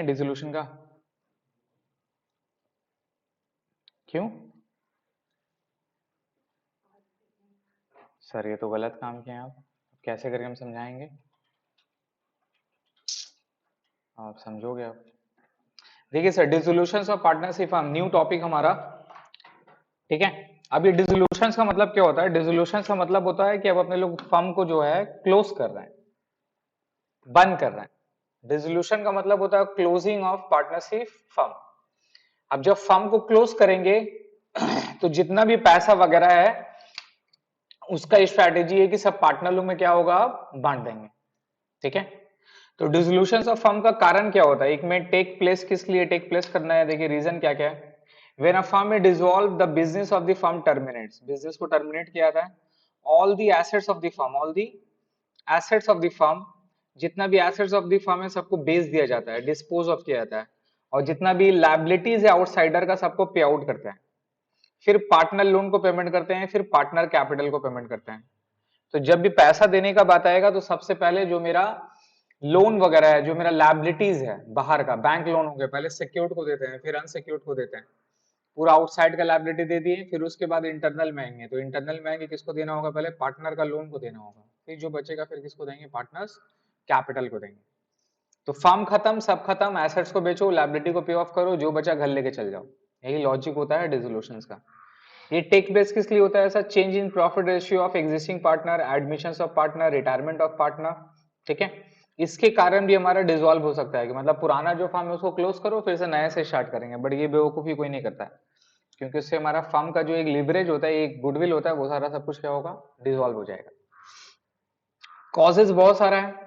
हैं डिसोल्यूशन का? क्यों सर? ये तो गलत काम किए आप। कैसे करके हम समझाएंगे? आप समझोगे आप? देखिए sir, dissolutions of partnership firm new topic हमारा, ठीक है। अब ये डिसोल्यूशंस का मतलब क्या होता है? डिसोल्यूशंस का मतलब होता है कि अब अपने लोग फर्म को जो है क्लोज कर रहे हैं, बंद कर रहे हैं। डिसोल्यूशन का मतलब होता है क्लोजिंग ऑफ पार्टनरशिप फर्म। अब जब फर्म को क्लोज करेंगे तो जितना भी पैसा वगैरह है उसका स्ट्रैटेजी है कि सब पार्टनर लोग में क्या होगा, बांट देंगे, ठीक है। तो डिसोल्यूशन ऑफ फर्म का कारण क्या होता है? एक में टेक प्लेस किस लिए टेक प्लेस करना है? देखिए रीजन क्या क्या है। When a firm is dissolve the business of the firm terminates, business को टर्मिनेट किया जाता है। All the assets of the firm, all the assets of the firm, जितना भी एसेट्स ऑफ द फर्म है सबको बेच दिया जाता है, डिस्पोज ऑफ किया जाता है। और जितना भी लायबिलिटीज है आउटसाइडर का सबको पे आउट करते हैं। फिर पार्टनर लोन को पेमेंट करते हैं, फिर पार्टनर कैपिटल को पेमेंट करते हैं। तो जब भी पैसा देने का बात आएगा तो सबसे पहले जो मेरा लोन वगैरह है, जो मेरा लायबिलिटीज है बाहर का, बैंक लोन हो गया, पहले सिक्योर्ड को देते हैं, फिर अनसिक्योर्ड को देते हैं। पूरा आउटसाइड का लायबिलिटी दे दिए, फिर उसके बाद इंटरनल में आएंगे। तो इंटरनल में आएंगे किसको देना होगा? पहले पार्टनर का लोन को देना होगा, फिर जो बचेगा फिर किसको देंगे? पार्टनर्स कैपिटल को देंगे। तो फर्म खत्म, सब खत्म, एसेट्स को बेचो, लायबिलिटी को पे ऑफ करो, जो बचा घर लेके चल जाओ। यही लॉजिक होता है डिसोल्यूशन का। ये टेक बेस किस लिए होता है? ऐसा change in profit ratio of existing partner, admissions of partner, retirement of partner, ठीक है। इसके कारण भी हमारा डिसॉल्व हो सकता है कि मतलब पुराना जो फर्म है उसको क्लोज करो, फिर से नए से स्टार्ट करेंगे। बट ये बेवकूफी कोई नहीं करता है, क्योंकि उससे हमारा फर्म का जो एक लिवरेज होता है, एक गुडविल होता है, वो सारा सब कुछ क्या होगा? डिसॉल्व हो जाएगा। कॉजेज बहुत सारा है।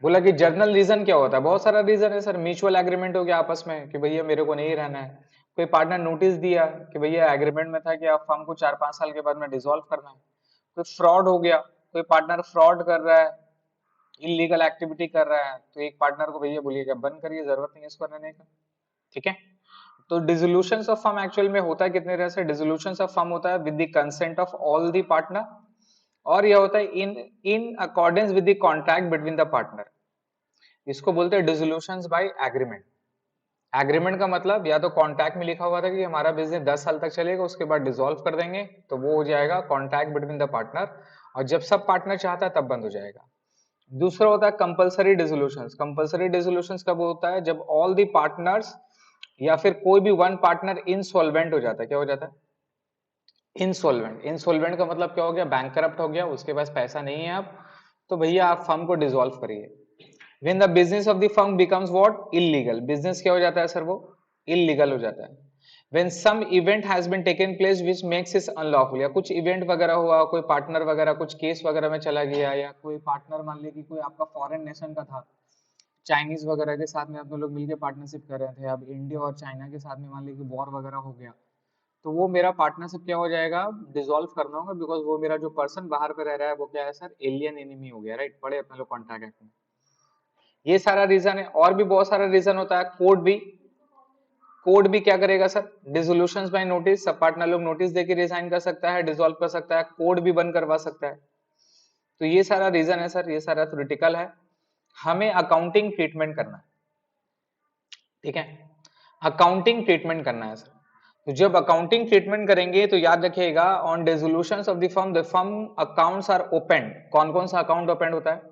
बोला कि जर्नल रीजन क्या होता है? बहुत सारा रीजन है सर। म्यूचुअल एग्रीमेंट हो गया आपस में कि भैया मेरे को नहीं रहना है। कोई पार्टनर नोटिस दिया कि भैया एग्रीमेंट में था कि आप फर्म को 4-5 साल के बाद में डिसॉल्व करना है। कोई फ्रॉड हो गया, कोई पार्टनर फ्रॉड कर रहा है, इलीगल एक्टिविटी कर रहा है, तो एक पार्टनर को भैया बोलिएगा बंद करिए, जरूरत नहीं है इसको रहने का, ठीक है। तो डिसोल्यूशन ऑफ फर्म एक्चुअल में होता है कितने तरह से? डिसोल्यूशन ऑफ फर्म होता है with the consent of all the partner, और यह होता है in in accordance with the contract between the partner. इसको बोलते हैं डिसोल्यूशंस बाय एग्रीमेंट। एग्रीमेंट का मतलब या तो कॉन्ट्रैक्ट में लिखा हुआ था कि हमारा बिजनेस 10 साल तक चलेगा, उसके बाद डिसॉल्व कर देंगे, तो वो हो जाएगा कॉन्ट्रैक्ट बिटवीन द पार्टनर, और जब सब पार्टनर चाहता है तब बंद हो जाएगा। दूसरा होता है कंपलसरी डिसोल्यूशंस। कंपलसरी डिसोल्यूशंस कब होता है? जब ऑल द पार्टनर्स या फिर कोई भी वन पार्टनर इनसॉल्वेंट हो जाता है। क्या हो जाता है? इनसॉल्वेंट। इनसॉल्वेंट का मतलब क्या हो गया? बैंक करप्ट हो गया, उसके पास पैसा नहीं है अब, तो भैया आप फर्म को डिसॉल्व करिए। When the business of the firm becomes what? Illegal. Business क्या हो जाता है सर? वो illegal हो जाता है। When some event has been taken place which makes it unlawful, या कुछ इवेंट वगैरह हुआ, कोई पार्टनर वगैरह कुछ केस वगैरह में चला गया, या कोई पार्टनर मान लीजिए कि कोई आपका फॉरेन नेशन का था, चाइनीज वगैरह के साथ में आप लोग मिलकर पार्टनरशिप कर रहे थे, अब इंडिया और चाइना के साथ में मान लीजिए वॉर वगैरह हो गया, तो वो मेरा पार्टनरशिप क्या हो जाएगा? डिसॉल्व करना होगा, बिकॉज वो मेरा जो पर्सन बाहर पे रह रहा है वो क्या है सर? एलियन एनिमी हो गया, राइट? पढ़े अपने लोग कॉन्ट्रैक्ट एक्ट में। ये सारा रीजन है, और भी बहुत सारा रीजन होता है। कोर्ट भी क्या करेगा sir? डिसोल्यूशंस bye notice, sub partner लोग नोटिस देके रिजाइन कर सकता है, डिसॉल्व कर सकता है, कोर्ट भी बंद करवा सकता है। तो ये सारा रीजन है सर, ये सारा थ्योरेटिकल है। हमें अकाउंटिंग ट्रीटमेंट करना है, ठीक है। अकाउंटिंग ट्रीटमेंट करना है सर। तो जब अकाउंटिंग ट्रीटमेंट करेंगे तो याद रखिएगा, on dissolutions of the firm accounts are open. कौन कौन सा अकाउंट ओपन होता है?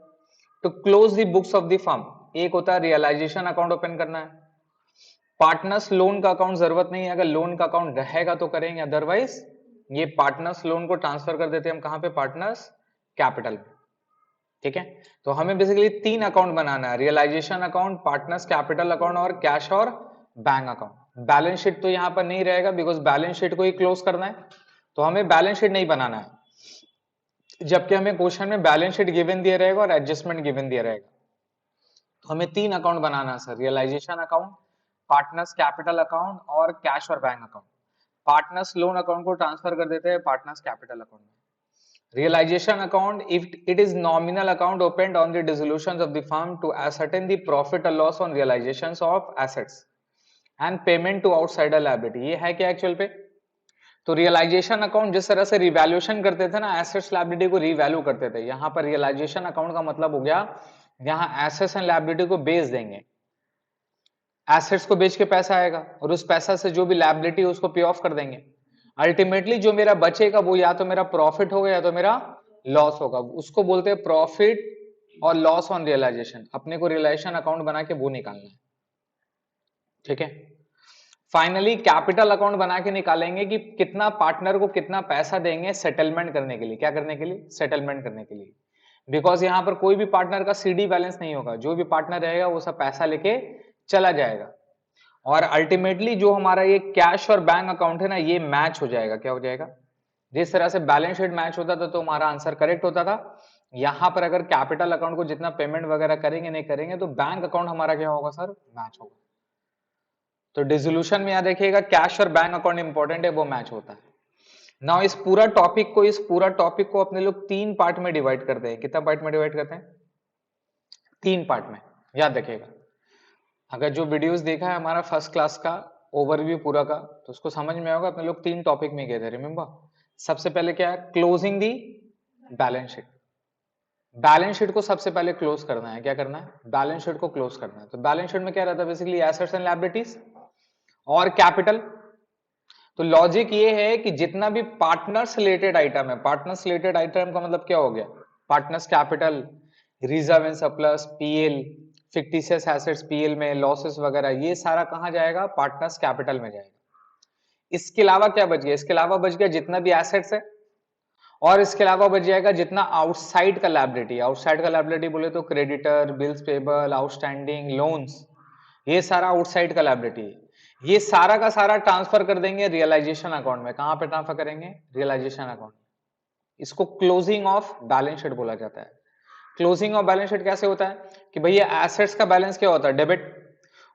To close the books of the firm, एक होता है रियलाइजेशन अकाउंट ओपन करना है। पार्टनर्स लोन का अकाउंट जरूरत नहीं है, अगर लोन का अकाउंट रहेगा तो करेंगे, अदरवाइज ये पार्टनर्स लोन को ट्रांसफर कर देते हैं हम कहां पे? पार्टनर्स कैपिटल, ठीक है। तो हमें बेसिकली 3 अकाउंट बनाना है, realisation account, partners capital account और कैश और बैंक अकाउंट। बैलेंस शीट तो यहां पर नहीं रहेगा, बिकॉज बैलेंस शीट को ही क्लोज करना है, तो हमें बैलेंस शीट नहीं बनाना है, जबकि हमें क्वेश्चन में बैलेंस शीट गिवन दिया रहेगा और एडजस्टमेंट गिवन दिया रहेगा। तो हमें 3 अकाउंट बनाना है sir, realisation account, partners capital account और कैश और bank account. Partners loan account को ट्रांसफर कर देते हैं पार्टनर्स कैपिटल अकाउंट में। Realisation account, if it is nominal account opened on the dissolution of the firm to ascertain the profit और loss on realisation of assets and payment to outsider liability. ये है क्या actual पे? तो realisation account जिस तरह से revaluation करते थे ना, एसेट्स लायबिलिटी को रिवैल्यू करते थे, यहाँ पर रियलाइजेशन अकाउंट का मतलब हो गया यहाँ एसेट्स एंड लायबिलिटी को बेच देंगे, एसेट्स को बेच के पैसा आएगा और उस पैसा से जो भी लायबिलिटी है उसको पे ऑफ कर देंगे। अल्टीमेटली जो मेरा बचेगा वो या तो मेरा प्रॉफिट होगा या तो मेरा लॉस होगा, उसको बोलते हैं प्रॉफिट और लॉस ऑन रियलाइजेशन। अपने को रियलाइजेशन अकाउंट बना के वो निकालना है, ठीक है। फाइनली कैपिटल अकाउंट बना के निकालेंगे कि कितना पार्टनर को कितना पैसा देंगे सेटलमेंट करने के लिए। क्या करने के लिए? सेटलमेंट करने के लिए। बिकॉज यहां पर कोई भी पार्टनर का सीडी बैलेंस नहीं होगा, जो भी पार्टनर रहेगा वो सब पैसा लेके चला जाएगा और अल्टीमेटली जो हमारा ये कैश और बैंक अकाउंट है ना, ये मैच हो जाएगा। क्या हो जाएगा? जिस तरह से बैलेंस शीट मैच होता था तो हमारा आंसर करेक्ट होता था। यहां पर अगर कैपिटल अकाउंट को जितना पेमेंट वगैरह करेंगे नहीं करेंगे तो बैंक अकाउंट हमारा क्या होगा सर? मैच होगा। तो डिसोल्यूशन में याद रखिएगा कैश और बैंक अकाउंट इंपॉर्टेंट है, वो मैच होता है। नाउ इस पूरा टॉपिक को अपने लोग 3 पार्ट में डिवाइड करते हैं। कितना पार्ट में डिवाइड करते हैं? 3 पार्ट में, याद रखिएगा। अगर जो वीडियोस देखा है हमारा फर्स्ट क्लास का ओवरव्यू पूरा का, तो उसको समझ में आएगा अपने लोग 3 टॉपिक में गए थे, रिमेंबर। सबसे पहले क्या है? Closing the balance sheet. Balance sheet को सबसे पहले क्लोज करना है। क्या करना है? बैलेंस शीट को क्लोज करना है। तो बैलेंस शीट में क्या रहता है? बेसिकली एसेट्स एंड लायबिलिटीज और कैपिटल। तो लॉजिक ये है कि जितना भी पार्टनर्स रिलेटेड आइटम है, पार्टनर्स रिलेटेड आइटम का मतलब क्या हो गया? Partners capital, reserve and surplus, PL, fictitious assets PL में, लॉसेस वगैरह, ये सारा कहां जाएगा? पार्टनर्स कैपिटल में जाएगा। इसके अलावा क्या बच गया? इसके अलावा बच गया जितना भी एसेट्स है और इसके अलावा बच जाएगा जितना आउटसाइड का लायबिलिटी। आउटसाइड का लायबिलिटी बोले तो creditor, bills payable, outstanding, loans, ये सारा आउटसाइड का लायबिलिटी है। ये सारा का सारा ट्रांसफर कर देंगे रियलाइजेशन अकाउंट में। कहां पे ट्रांसफर करेंगे? Realisation account. इसको क्लोजिंग ऑफ बैलेंस शीट बोला जाता है। क्लोजिंग ऑफ बैलेंस शीट कैसे होता है कि भैया एसेट्स का बैलेंस क्या होता है? डेबिट।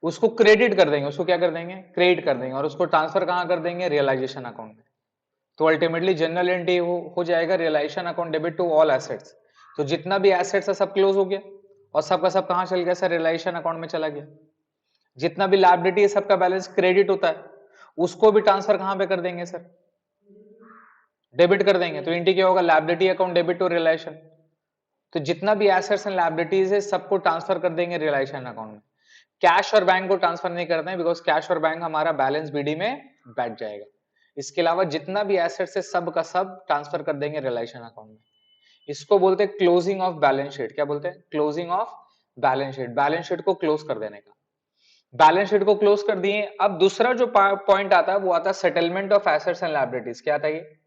उसको क्रेडिट कर देंगे, उसको क्या कर देंगे? क्रेडिट कर देंगे और उसको ट्रांसफर कहां कर देंगे? रियलाइजेशन अकाउंट में। तो अल्टीमेटली जनरल एंट्री हो जाएगा realisation account debit to all assets. तो जितना भी एसेट्स है सब क्लोज हो गया और सबका सब कहां चल गया सर? रियलाइजेशन अकाउंट में चला गया। जितना भी लायबिलिटी है सबका बैलेंस क्रेडिट होता है, उसको भी ट्रांसफर कहां पे कर देंगे सर? डेबिट कर देंगे। तो इंटी क्या होगा? Liability account debit to realisation. तो जितना भी एसेट्स एंड लायबिलिटीज है सबको ट्रांसफर कर देंगे रियलाइजेशन अकाउंट में। कैश और बैंक को ट्रांसफर नहीं करते हैं बिकॉज कैश और बैंक हमारा बैलेंस बीडी में बैठ जाएगा। इसके अलावा जितना भी एसेट्स है सब का सब ट्रांसफर कर देंगे रियलाइजेशन अकाउंट में। इसको बोलते हैं क्लोजिंग ऑफ बैलेंस शीट। क्या बोलते हैं? Closing of balance sheet. Balance sheet को क्लोज कर देने का। बैलेंस शीट को क्लोज कर दिए। अब दूसरा जो पॉइंट आता है वो आता है settlement of assets and liabilities. क्या आता है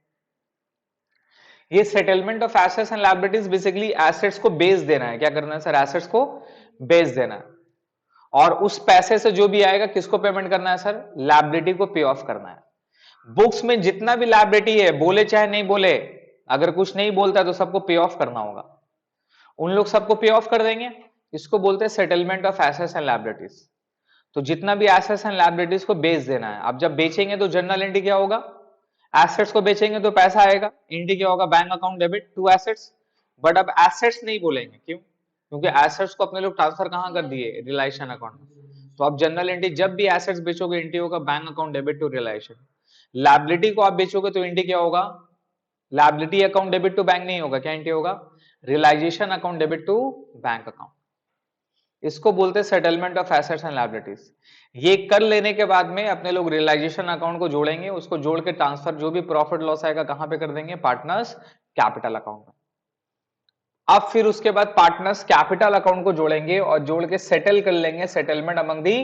ये settlement of assets and liabilities? Basically assets को बेच देना है। क्या करना है सर? एसेट्स को बेच देना है और उस पैसे से जो भी आएगा किसको पेमेंट करना है सर? लायबिलिटी को पे ऑफ करना है। बुक्स में जितना भी लायबिलिटी है, बोले चाहे नहीं बोले, अगर कुछ नहीं बोलता तो सबको पे ऑफ करना होगा। उन लोग सबको पे ऑफ कर देंगे। इसको बोलते हैं settlement of assets and liabilities. तो जितना भी एसेट्स एंड लायबिलिटीज को बेच देना है। अब जब बेचेंगे तो जनरल एंट्री क्या होगा? एसेट्स को बेचेंगे तो पैसा आएगा, एंट्री क्या होगा? Bank account debit to assets. But अब एसेट्स नहीं बोलेंगे, क्यों? क्योंकि एसेट्स को अपने लोग ट्रांसफर कहां कर दिए? रियलाइजेशन अकाउंट में। तो अब जनरल एंट्री जब भी एसेट्स बेचोगे एंट्री होगा bank account debit to realisation. Liability को आप बेचोगे तो एंट्री क्या होगा? Liability account debit to bank नहीं होगा, क्या एंट्री होगा? Realisation account debit to bank account. इसको बोलते हैं settlement of assets and liabilities. ये कर लेने के बाद में अपने लोग रियलाइजेशन अकाउंट को जोड़ेंगे, उसको जोड़ के ट्रांसफर जो भी प्रॉफिट लॉस आएगा कहां पे कर देंगे? पार्टनर्स कैपिटल अकाउंट में। अब फिर उसके बाद पार्टनर्स कैपिटल अकाउंट को जोड़ेंगे और जोड़ के सेटल कर लेंगे, सेटलमेंट अमंग दी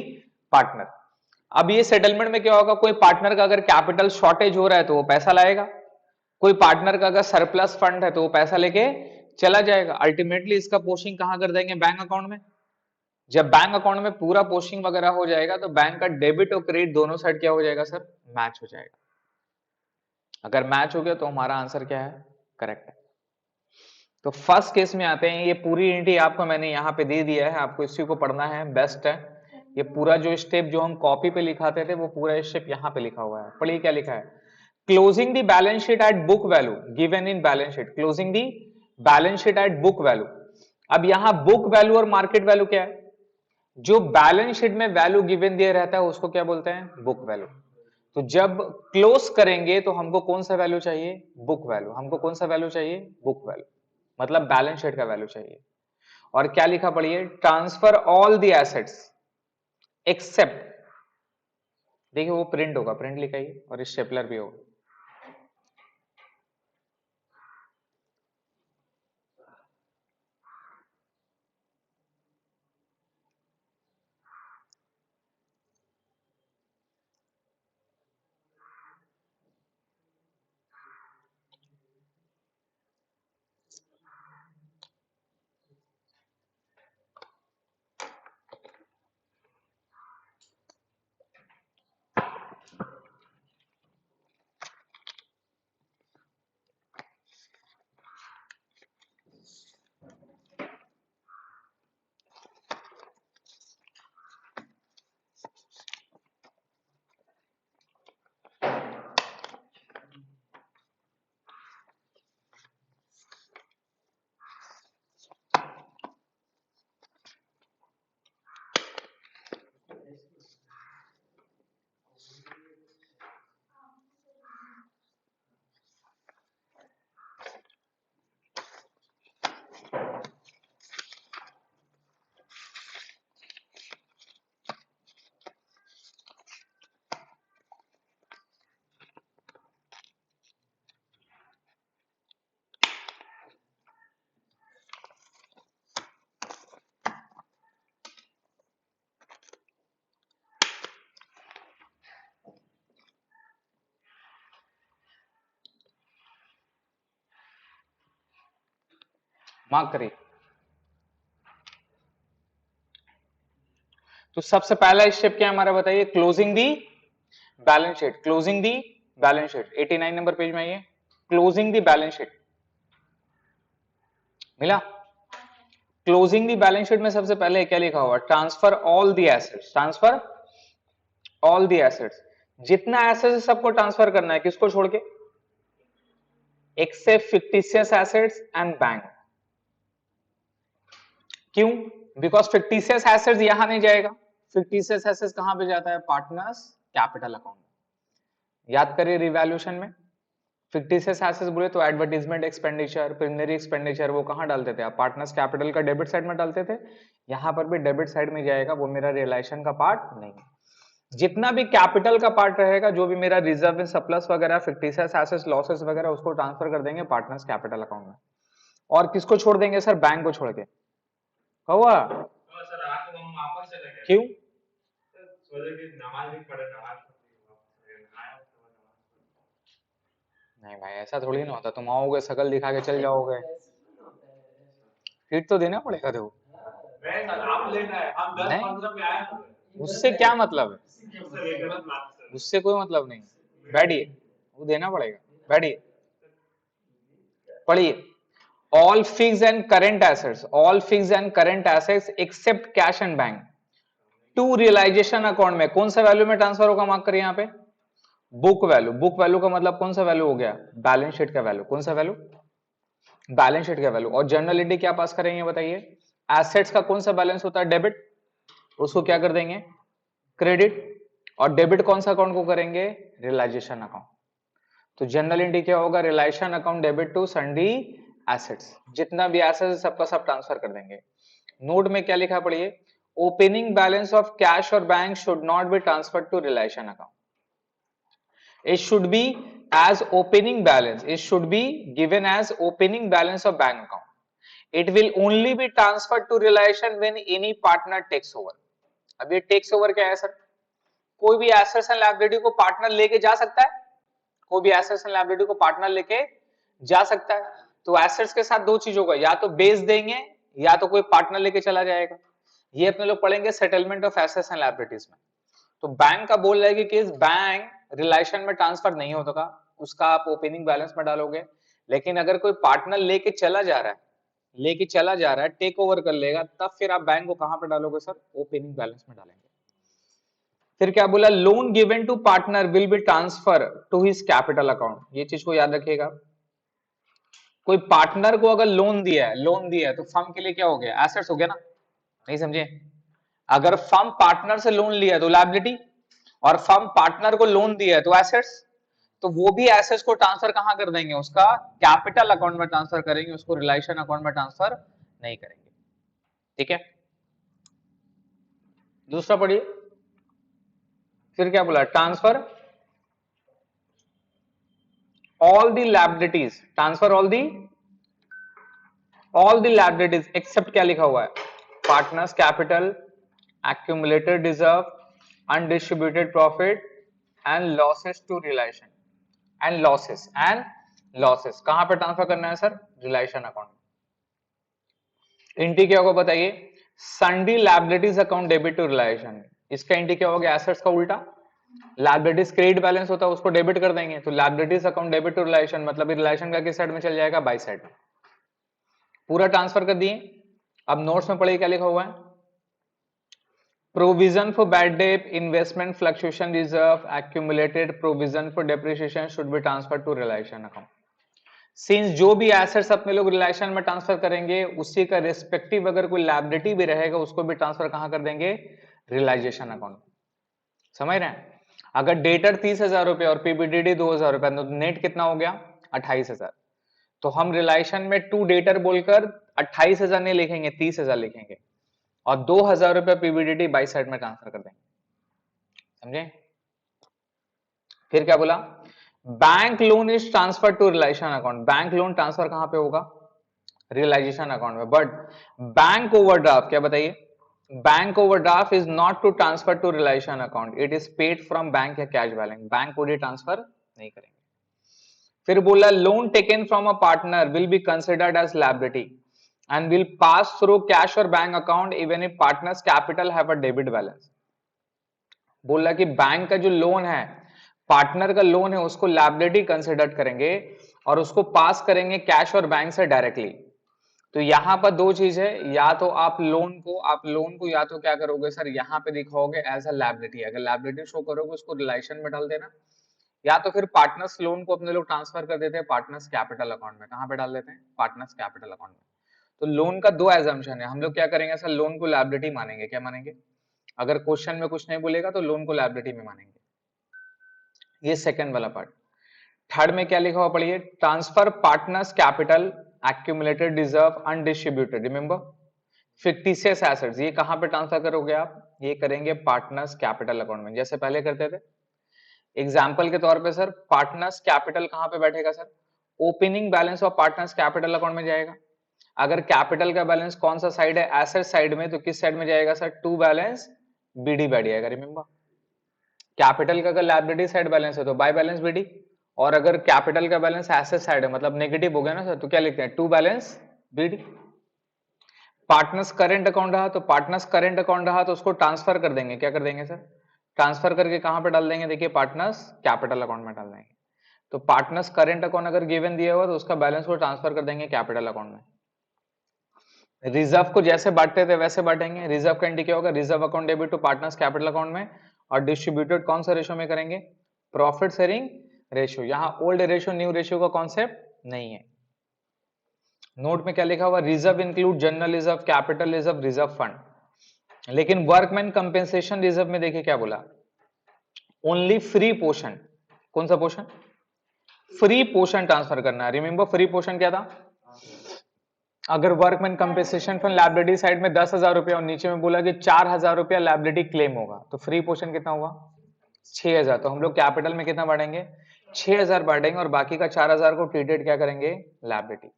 पार्टनर। अब ये सेटलमेंट में क्या होगा? कोई पार्टनर का अगर कैपिटल शॉर्टेज हो रहा है तो वो पैसा लाएगा, कोई पार्टनर का अगर सरप्लस फंड है तो वो पैसा लेके चला जाएगा। अल्टीमेटली इसका पोस्टिंग कहां कर देंगे? बैंक अकाउंट में। जब बैंक अकाउंट में पूरा पोस्टिंग वगैरह हो जाएगा तो बैंक का डेबिट और क्रेडिट दोनों साइड क्या हो जाएगा सर? मैच हो जाएगा। अगर मैच हो गया तो हमारा आंसर क्या है? करेक्ट है। तो फर्स्ट केस में आते हैं। ये पूरी एंट्री आपको मैंने यहाँ पे दे दिया है, आपको इसी को पढ़ना है, बेस्ट है। ये पूरा जो स्टेप जो हम कॉपी पे लिखाते थे वो पूरा स्टेप यहाँ पे लिखा हुआ है। पढ़िए क्या लिखा है? Closing the balance sheet at book value given in balance sheet. Closing the balance sheet at book value. अब यहाँ बुक वैल्यू और मार्केट वैल्यू क्या है? जो बैलेंस शीट में वैल्यू गिवन दिया रहता है उसको क्या बोलते हैं? Book value. तो जब क्लोज करेंगे तो हमको कौन सा वैल्यू चाहिए? Book value. हमको कौन सा वैल्यू चाहिए? बुक वैल्यू, मतलब बैलेंस शीट का वैल्यू चाहिए। और क्या लिखा पढ़िए? Transfer all the assets, except, देखिए वो प्रिंट होगा, प्रिंट लिखा ही और स्टेपलर भी होगा। मार्क करिए। तो सबसे पहला स्टेप क्या है हमारा बताइए, closing the balance sheet. Closing the balance sheet 89 number page में आइए, क्लोजिंग दी बैलेंस शीट मिला। क्लोजिंग दी बैलेंस शीट में सबसे पहले क्या लिखा हुआ, transfer all the assets, transfer all the assets, जितना एसेट्स है सबको ट्रांसफर करना है, किसको छोड़ के, except fictitious assets and bank. क्यों, बिकॉज फिक्टिशियस एसेट्स यहां नहीं जाएगा, फिक्टिशियस एसेट्स कहां पे जाता है, पार्टनर्स कैपिटल अकाउंट में। याद करिए रिवैल्यूएशन में फिक्टिशियस एसेट्स बोले तो एडवर्टाइजमेंट एक्सपेंडिचर, प्रिलिमिनरी एक्सपेंडिचर, वो कहां डालते थे आप, पार्टनर्स कैपिटल का डेबिट साइड में डालते थे। यहां पर भी डेबिट साइड में जाएगा, वो मेरा रियलाइजेशन का पार्ट नहीं है। जितना भी कैपिटल का पार्ट रहेगा, जो भी मेरा रिजर्व इन सरप्लस वगैरह, फिक्टिशियस एसेट्स, लॉसेस वगैरह, उसको ट्रांसफर कर देंगे पार्टनर्स कैपिटल अकाउंट में। और किसको छोड़ देंगे सर, बैंक को छोड़ के। हुआ सर आज तो हम वापस चले गए, क्यों, सोचे कि नमाज भी पढ़े, नमाज नहीं भाई ऐसा थोड़ी ना होता, तुम आओगे शकल दिखा के चल जाओगे, फिर तो देना पड़ेगा। देखो सर आप लेट आए, हम 10-15 पे आए, उससे क्या मतलब है, सर ये गलत बात है सर। उससे कोई मतलब नहीं, बैठिए, वो देना पड़ेगा, बैठिए पढ़िए। All fixed and current assets, all fixed and current assets except cash and bank to realisation account में कौन सा वैल्यू में ट्रांसफर होगा, मार्क करिए यहाँ पे, बुक वैल्यू। बुक वैल्यू का मतलब कौन सा वैल्यू हो गया, बैलेंस शीट का वैल्यू। कौन सा वैल्यू, बैलेंस शीट का वैल्यू। और जर्नल एंट्री क्या पास करेंगे बताइए, एसेट्स का कौन सा बैलेंस होता है, डेबिट, उसको क्या कर देंगे, क्रेडिट। और डेबिट कौन सा अकाउंट को करेंगे, रियलाइजेशन अकाउंट। तो जनरल एंट्री क्या होगा, realisation account debit to sundry assets, जितना भी एसेट्स सबका सब ट्रांसफर कर देंगे। नोट में क्या लिखा पढ़िए, ओपनिंग बैलेंस ऑफ कैश और bank should not be transferred to realisation account, it should be as opening balance, it should be given as opening balance of bank account, it will only be transferred to realization when any partner takes over। अब ये takes over क्या है sir, कोई भी assets and liability को partner लेके जा सकता है, कोई भी एसेट्स एंड लायबिलिटी को पार्टनर लेके जा सकता है। तो एसेट्स के साथ दो चीज होगा, या तो बेच देंगे या तो कोई पार्टनर लेके चला जाएगा। ये अपने लोग पढ़ेंगे settlement of assets and liabilities में। तो बैंक का बोल रहा है कि बैंक रिलेशन में ट्रांसफर नहीं होता, उसका आप ओपनिंग बैलेंस में डालोगे। लेकिन अगर कोई पार्टनर लेके चला जा रहा है, लेके चला जा रहा है, टेक ओवर कर लेगा, तब फिर आप बैंक को कहां पे डालोगे सर, ओपनिंग बैलेंस में डालेंगे। फिर क्या बोला, loan given to partner will be transfer to his capital account. ये चीज को याद रखिएगा, कोई पार्टनर को अगर लोन दिया है, लोन दिया है तो फर्म के लिए क्या हो गया, एसेट्स हो गया ना, नहीं समझे। अगर फर्म पार्टनर से लोन लिया तो लायबिलिटी, और फर्म पार्टनर को लोन दिया है तो एसेट्स। तो वो भी एसेट्स को ट्रांसफर कहां कर देंगे, उसका कैपिटल अकाउंट में ट्रांसफर करेंगे, उसको रिलेशन अकाउंट में ट्रांसफर नहीं करेंगे। ठीक है, दूसरा पढ़िए, फिर क्या बोला, transfer all the liabilities, transfer all the liabilities except क्या लिखा हुआ है, partners capital, accumulated reserve, undistributed profit and losses to realization and losses कहां पे ट्रांसफर करना है सर, रिलायशन अकाउंट। एंट्री क्या होगा बताइए, sundry liabilities account debit to realisation, इसका एंट्री क्या होगा, एसेट्स का उल्टा, लायबिलिटीज क्रेडिट बैलेंस होता है उसको डेबिट कर देंगे, तो liabilities account debit to realisation मतलब रिलायशन का किस साइड में चल जाएगा, बाई साइड में। पूरा ट्रांसफर कर दिए। अब नोट्स में पढ़िए क्या लिखा हुआ है, provision for bad debt, investment fluctuation reserve, accumulated provision for depreciation should be transfer to realisation account. Since जो भी एसेट्स अपने लोग रिलायशन में ट्रांसफर करेंगे उसी का रिस्पेक्टिव अगर कोई लायबिलिटी भी रहेगा उसको भी ट्रांसफर कहां कर देंगे, रियलाइजेशन अकाउंट। समझ रहे हैं, अगर डेटर 30,000 रुपए और पीबीडीडी 2,000 रुपए तो नेट कितना हो गया, 28,000। तो हम रिलायशन में टू डेटर बोलकर 28,000 नहीं लिखेंगे, 30,000 लिखेंगे और 2,000 रुपए पीबीडीडी बाई साइड में ट्रांसफर कर देंगे। समझे, फिर क्या बोला, bank loan is transfer to realisation account, bank loan transfer कहां पे होगा, रियलाइजेशन अकाउंट में। बट बैंक ओवरड्राफ्ट क्या बताइए, bank overdraft is not to transfer to realisation account, it is paid from bank या कैश बैलेंस, बैंक को transfer नहीं करेंगे। फिर बोला loan taken from a partner will be considered as liability and will pass through cash और bank account even if partners capital have a debit balance. बोला कि bank का जो लोन है, पार्टनर का लोन है, उसको लायबिलिटी कंसिडर करेंगे और उसको पास करेंगे कैश और बैंक से डायरेक्टली। तो यहां पर दो चीज है, या तो आप लोन को या तो क्या करोगे सर, यहां पे दिखाओगे एज अ लायबिलिटी, अगर लायबिलिटी शो करोगे उसको रिलेशन में डाल देना, या तो फिर पार्टनर्स लोन को अपने लोग ट्रांसफर कर देते हैं पार्टनर्स कैपिटल अकाउंट में। कहां पे डाल देते हैं, पार्टनर्स कैपिटल अकाउंट में। तो लोन का दो एजम्पशन है, हम लोग क्या करेंगे सर, लोन को लायबिलिटी मानेंगे, क्या मानेंगे, अगर क्वेश्चन में कुछ नहीं बोलेगा तो लोन को लायबिलिटी में मानेंगे। ये सेकंड वाला पार्ट। थर्ड में क्या लिखा हुआ पढ़िए, transfer partners capital, accumulated reserve, undistributed, remember fictitious assets, ये कहां पे ट्रांसफर करोगे आप, ये करेंगे पार्टनर्स कैपिटल अकाउंट में, जैसे पहले करते थे। एग्जाम्पल के तौर पे सर, पार्टनर्स कैपिटल कहां पे बैठेगा sir, opening balance of partners capital account में जाएगा। अगर कैपिटल का बैलेंस कौन सा साइड है, एसेट साइड में, तो किस साइड में जाएगा सर, टू बैलेंस बीडी बैठ जाएगा। रिमेंबर कैपिटल का अगर लायबिलिटी साइड बैलेंस है तो बाय बैलेंस बीडी, और अगर कैपिटल का बैलेंस एसेट साइड है मतलब नेगेटिव हो गया ना सर, तो क्या लिखते हैं, to balance BD. Partners current account रहा तो पार्टनर्स करेंट अकाउंट रहा तो उसको ट्रांसफर कर देंगे, क्या कर देंगे सर, ट्रांसफर करके कहां पे डाल देंगे, देखिए पार्टनर्स कैपिटल अकाउंट में डाल देंगे। तो पार्टनर्स करेंट अकाउंट अगर गिवन दिया हुआ तो उसका बैलेंस को ट्रांसफर कर देंगे कैपिटल अकाउंट में। रिजर्व को जैसे बांटते थे वैसे बांटेंगे, रिजर्व का एंट्री क्या होगा, reserve account debit to partners capital account में, और डिस्ट्रीब्यूटेड कौन सा रेशियो में करेंगे, प्रॉफिट शेयरिंग रेशियो। यहां ओल्ड रेशियो न्यू रेशियो का कॉन्सेप्ट नहीं है। नोट में क्या लिखा हुआ, reserve include general reserve, capital reserve, reserve fund. लेकिन वर्कमैन कंपेंसेशन रिजर्व में देखिए क्या बोला, ओनली फ्री पोर्शन, कौन सा पोर्शन, फ्री पोर्शन ट्रांसफर करना है। रिमेंबर फ्री पोर्शन क्या था, अगर workman compensation fund liability side में 10,000 रुपया और नीचे में बोला कि 4,000 रुपया लायबिलिटी क्लेम होगा, तो फ्री पोर्शन कितना हुआ, 6,000। तो हम लोग कैपिटल में कितना बांटेंगे, 6,000 बांटेंगे और बाकी का 4,000 को ट्रीटेड क्या करेंगे, लायबिलिटी।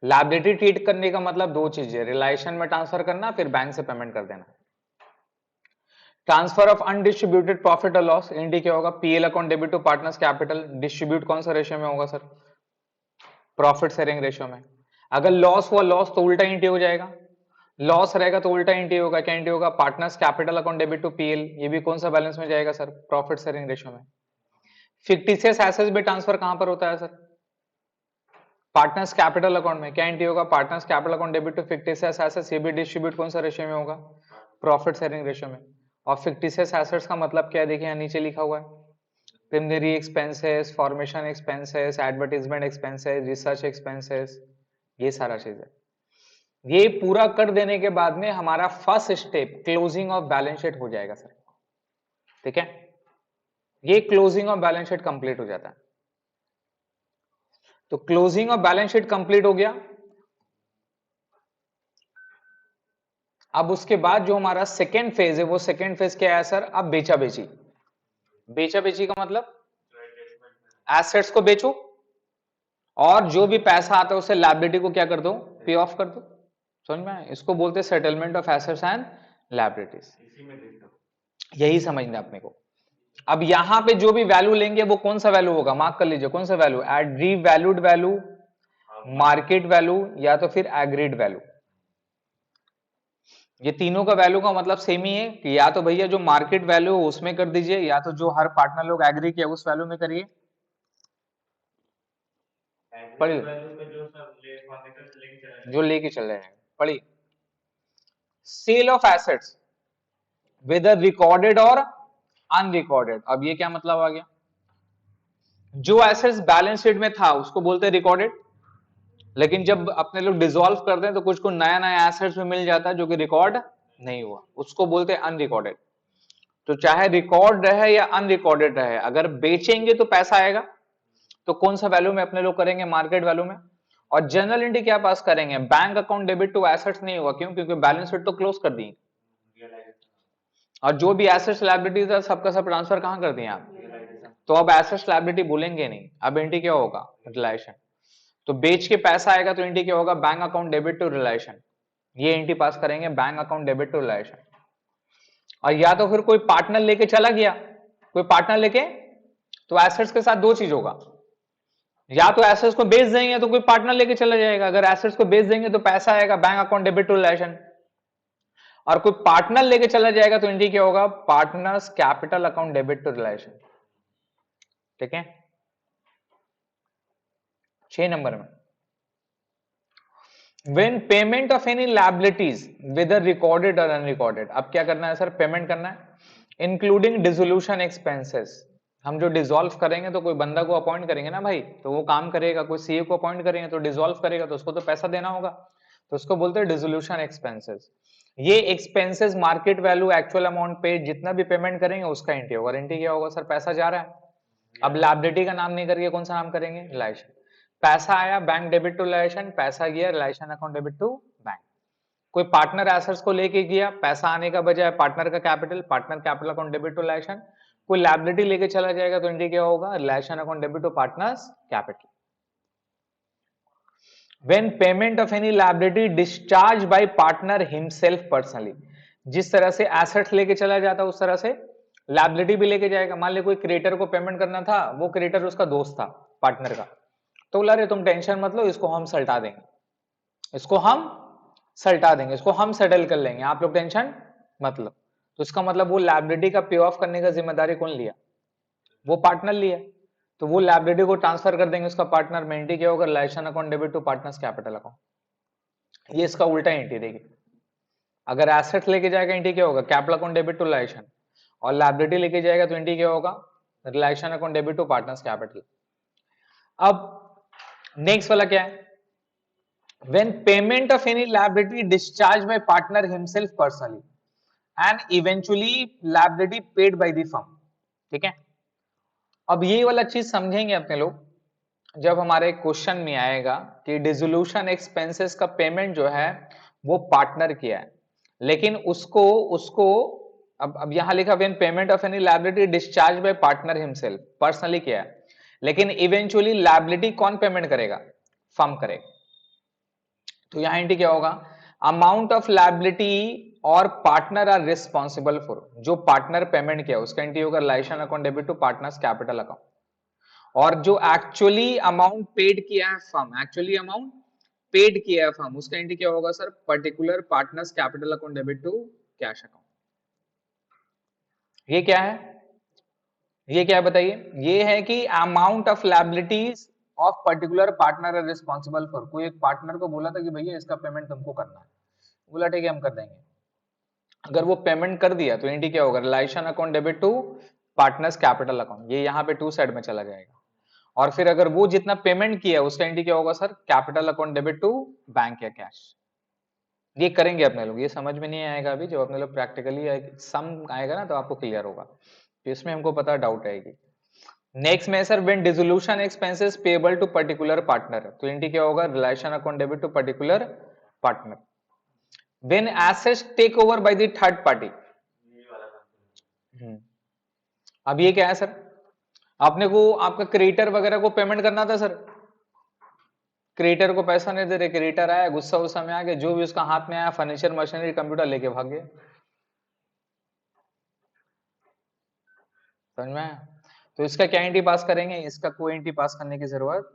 लायबिलिटी ट्रीट करने का मतलब दो चीजें, रिलायशन में ट्रांसफर करना, फिर बैंक से पेमेंट कर देना। ट्रांसफर ऑफ अनडिस्ट्रीब्यूटेड प्रॉफिट और लॉस, एनडी क्या होगा, PL account debit to partners capital, distribute कौन सा रेशियो में होगा सर, प्रॉफिट शेयरिंग रेशियो में। अगर लॉस हुआ लॉस तो उल्टा एंट्री हो जाएगा, लॉस रहेगा तो उल्टा एंट्री होगा, क्या एंट्री होगा, partners capital account debit to PL, ये भी कौन सा बैलेंस में जाएगा सर, प्रॉफिट शेयरिंग रेशियो में। फिक्टिशियस एसेट्स भी ट्रांसफर कहां पर होता है सर, पार्टनर्स कैपिटल अकाउंट में, क्या एंट्री होगा, partners capital account debit to fictitious assets, ये भी डिस्ट्रीब्यूट कौन सा रेशियो में होगा, प्रॉफिट शेयरिंग रेशियो में। और फिक्टिशियस एसेट्स का मतलब क्या है, देखिए यहाँ नीचे लिखा हुआ है, preliminary expenses, formation expenses, advertisement expenses, research expenses, ये सारा चीज है। ये पूरा कर देने के बाद में हमारा first step closing of balance sheet हो जाएगा सर, ठीक है। ये closing of balance sheet complete हो जाता है। तो closing of balance sheet complete हो गया। अब उसके बाद जो हमारा सेकेंड फेज है, वो सेकेंड फेज क्या है सर, अब बेचा बेची। बेचा बेची का मतलब एसेट्स को बेचो और जो भी पैसा आता है उससे लायबिलिटी को क्या कर दो, पे ऑफ कर दो। समझ में आया? इसको बोलते हैं settlement of assets and liabilities. यही समझना अपने को। अब यहां पे जो भी वैल्यू लेंगे वो कौन सा वैल्यू होगा, मार्क कर लीजिए कौन सा value, at revalued value, market value या तो फिर एग्रीड वैल्यू। ये तीनों का वैल्यू का मतलब सेम ही है कि या तो भैया जो मार्केट वैल्यू है उसमें कर दीजिए या तो जो हर पार्टनर लोग एग्री किया उस वैल्यू में करिए। पढ़िए जो लेके चल रहे हैं, पढ़िए। Sale of assets whether recorded और अनरिकॉर्डेड। अब ये क्या मतलब आ गया, जो एसेट्स बैलेंस शीट में था उसको बोलते हैं रिकॉर्डेड, लेकिन जब अपने लोग डिसॉल्व करते हैं तो कुछ को नया नया एसेट्स में मिल जाता है जो कि रिकॉर्ड नहीं हुआ, उसको बोलते हैं अनरिकॉर्डेड। तो चाहे रिकॉर्ड रहे या अनरिकॉर्डेड रहे, अगर बेचेंगे तो पैसा आएगा, तो कौन सा वैल्यू में अपने लोग करेंगे, मार्केट वैल्यू में। और जनरल एंट्री क्या पास करेंगे, bank account debit to assets नहीं हुआ, क्यों, क्योंकि बैलेंस शीट तो क्लोज कर दी और जो भी एसेट्स लायबिलिटीज है सबका सब ट्रांसफर कहां कर दिए आप, तो अब एसेट्स लायबिलिटी बोलेंगे नहीं, अब एंट्री क्या होगा, रिलेशन। तो बेच के पैसा आएगा तो एंट्री क्या होगा, bank account debit to realisation. ये एंट्री पास करेंगे, bank account debit to realisation. और या तो फिर कोई पार्टनर लेके चला गया, कोई पार्टनर लेके, तो एसेट्स के साथ दो चीज होगा, या तो एसेट्स को बेच देंगे तो कोई पार्टनर लेके चला जाएगा, अगर एसेट्स को बेच देंगे तो पैसा आएगा bank account debit to realisation, और कोई पार्टनर लेके चला जाएगा तो एंट्री क्या होगा, partners capital account debit to realisation. ठीक है, 6 नंबर में, when payment of any liabilities whether recorded or unrecorded। अब क्या करना है सर, पेमेंट करना है इंक्लूडिंग डिसोल्यूशन एक्सपेंसेस। हम जो डिसॉल्व करेंगे तो कोई बंदा को अपॉइंट करेंगे ना भाई, तो वो काम करेगा, कोई सीए को अपॉइंट करेंगे तो डिसॉल्व करेगा तो उसको तो पैसा देना होगा, तो उसको बोलते हैं डिसोल्यूशन एक्सपेंसेस। ये expenses market value actual amount पे जितना भी पेमेंट करेंगे उसका एंट्री होगा। एंट्री क्या होगा सर, पैसा जा रहा है, अब लायबिलिटी का नाम नहीं करके कौन सा नाम करेंगे, रिलेशन। पैसा आया बैंक डेबिट टू रिलेशन, पैसा गया realisation account debit to bank. कोई पार्टनर एसेट्स को लेके गया, पैसा आने का बजाय पार्टनर का capital, partner capital account debit to realisation. कोई लायबिलिटी लेके चला जाएगा तो एंट्री क्या होगा, realisation account debit to partners capital. when payment of any liability discharged by partner himself personally। जिस तरह से एसेट्स लेके चला जाता है उस तरह से लायबिलिटी भी लेके जाएगा। मान ले कोई क्रेडिटर को पेमेंट करना था, वो क्रेडिटर उसका दोस्त था पार्टनर का, तो बोला रे तुम टेंशन मत लो, इसको हम सल्टा देंगे, इसको हम सल्टा देंगे, इसको हम सेटल कर लेंगे, आप लोग टेंशन मत लो। तो इसका मतलब वो लायबिलिटी का पे ऑफ करने का जिम्मेदारी कौन लिया, वो पार्टनर लिया, तो वो लायबिलिटी को ट्रांसफर कर देंगे उसका पार्टनर में। एंट्री क्या होगा, realisation account debit to partners capital account. ये इसका उल्टा एंट्री देखिए, अगर एसेट लेके जाएगा एंट्री क्या होगा, capital account debit to realisation, और लायबिलिटी लेके जाएगा तो एंट्री क्या होगा, realisation account debit to partners capital. अब नेक्स्ट वाला क्या है, when payment of any liability discharged by partner himself personally and eventually liability paid by the firm। ठीक है, अब ये वाला चीज समझेंगे अपने लोग जब हमारे क्वेश्चन में आएगा कि डिसोल्यूशन एक्सपेंसेस का पेमेंट जो है वो पार्टनर किया है, लेकिन उसको उसको अब यहां लिखा when payment of any liability discharge by partner himself personally किया है, लेकिन इवेंचुअली लायबिलिटी कौन पेमेंट करेगा, फर्म करेगा। तो यहां एंट्री क्या होगा, अमाउंट ऑफ लायबिलिटी और पार्टनर आर रिस्पॉन्सिबल फॉर, जो पार्टनर पेमेंट किया उसका एंट्री होगा realisation account debit to partners capital account, और जो एक्चुअली अमाउंट पेड किया है फर्म, एक्चुअली अमाउंट पेड किया है फर्म, उसका एंट्री क्या होगा sir, particular partners capital account debit to cash account. ये क्या है, ये क्या है बताइए, ये है कि amount of liabilities of particular partner are responsible for. कोई एक पार्टनर को बोला था कि भैया इसका पेमेंट तुमको करना है, बोला ठीक है हम कर देंगे, अगर वो पेमेंट कर दिया तो एंट्री क्या होगा, realisation account debit to partners capital account, ये यहाँ पे टू साइड में चला जाएगा। और फिर अगर वो जितना पेमेंट किया उसका एंट्री क्या होगा sir, capital account debit to bank या कैश। ये करेंगे अपने लोग, ये समझ में नहीं आएगा अभी, जब अपने लोग प्रैक्टिकली सम आएगा ना तो आपको क्लियर होगा, तो इसमें हमको पता डाउट आएगी। नेक्स्ट में sir when dissolution expenses payable to particular partner, तो एंट्री क्या होगा, realisation account debit to particular partner. When assets take over by the third party, अब ये क्या है सर, आपने को आपका क्रिएटर वगैरह को पेमेंट करना था सर, क्रिएटर को पैसा नहीं दे रहे, क्रिएटर आया गुस्सा गुस्सा में आ गया, जो भी उसका हाथ में आया फर्नीचर मशीनरी कंप्यूटर लेके भाग गया। समझ में आया? तो इसका क्या एंटी पास करेंगे, इसका कोई एंटी पास करने की जरूरत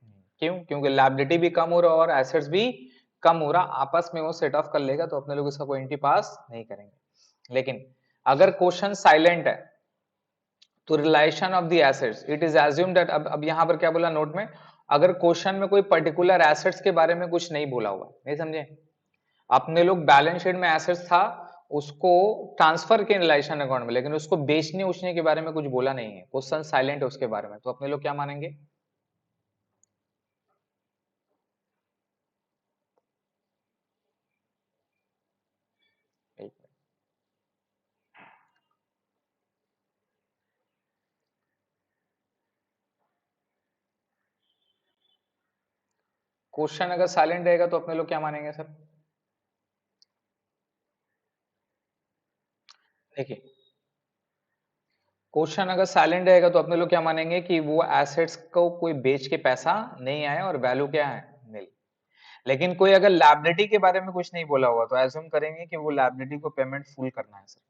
नहीं। क्यों? क्योंकि लायबिलिटी भी कम हो रहा और एसेट्स भी कम हो रहा, आपस में वो सेट ऑफ कर लेगा, तो अपने लोग इसका कोई एंटी पास नहीं करेंगे। लेकिन अगर क्वेश्चन साइलेंट है तो relation of the assets it is assumed that, अब यहां पर क्या बोला नोट में, अगर क्वेश्चन में कोई पर्टिकुलर एसेट्स के बारे में कुछ नहीं बोला हुआ, नहीं समझे, अपने लोग बैलेंस शीट में एसेट्स था उसको ट्रांसफर के रिलेशन अकाउंट में, लेकिन उसको बेचने उचने के बारे में कुछ बोला नहीं है, क्वेश्चन साइलेंट है उसके बारे में, तो अपने लोग क्या मानेंगे, क्वेश्चन अगर साइलेंट रहेगा तो अपने लोग क्या मानेंगे सर, देखिए क्वेश्चन अगर साइलेंट रहेगा तो अपने लोग क्या मानेंगे कि वो एसेट्स को कोई बेच के पैसा नहीं आया और वैल्यू क्या है मिल। लेकिन कोई अगर लायबिलिटी के बारे में कुछ नहीं बोला हुआ तो एज्यूम करेंगे कि वो लायबिलिटी को पेमेंट फुल करना है सर।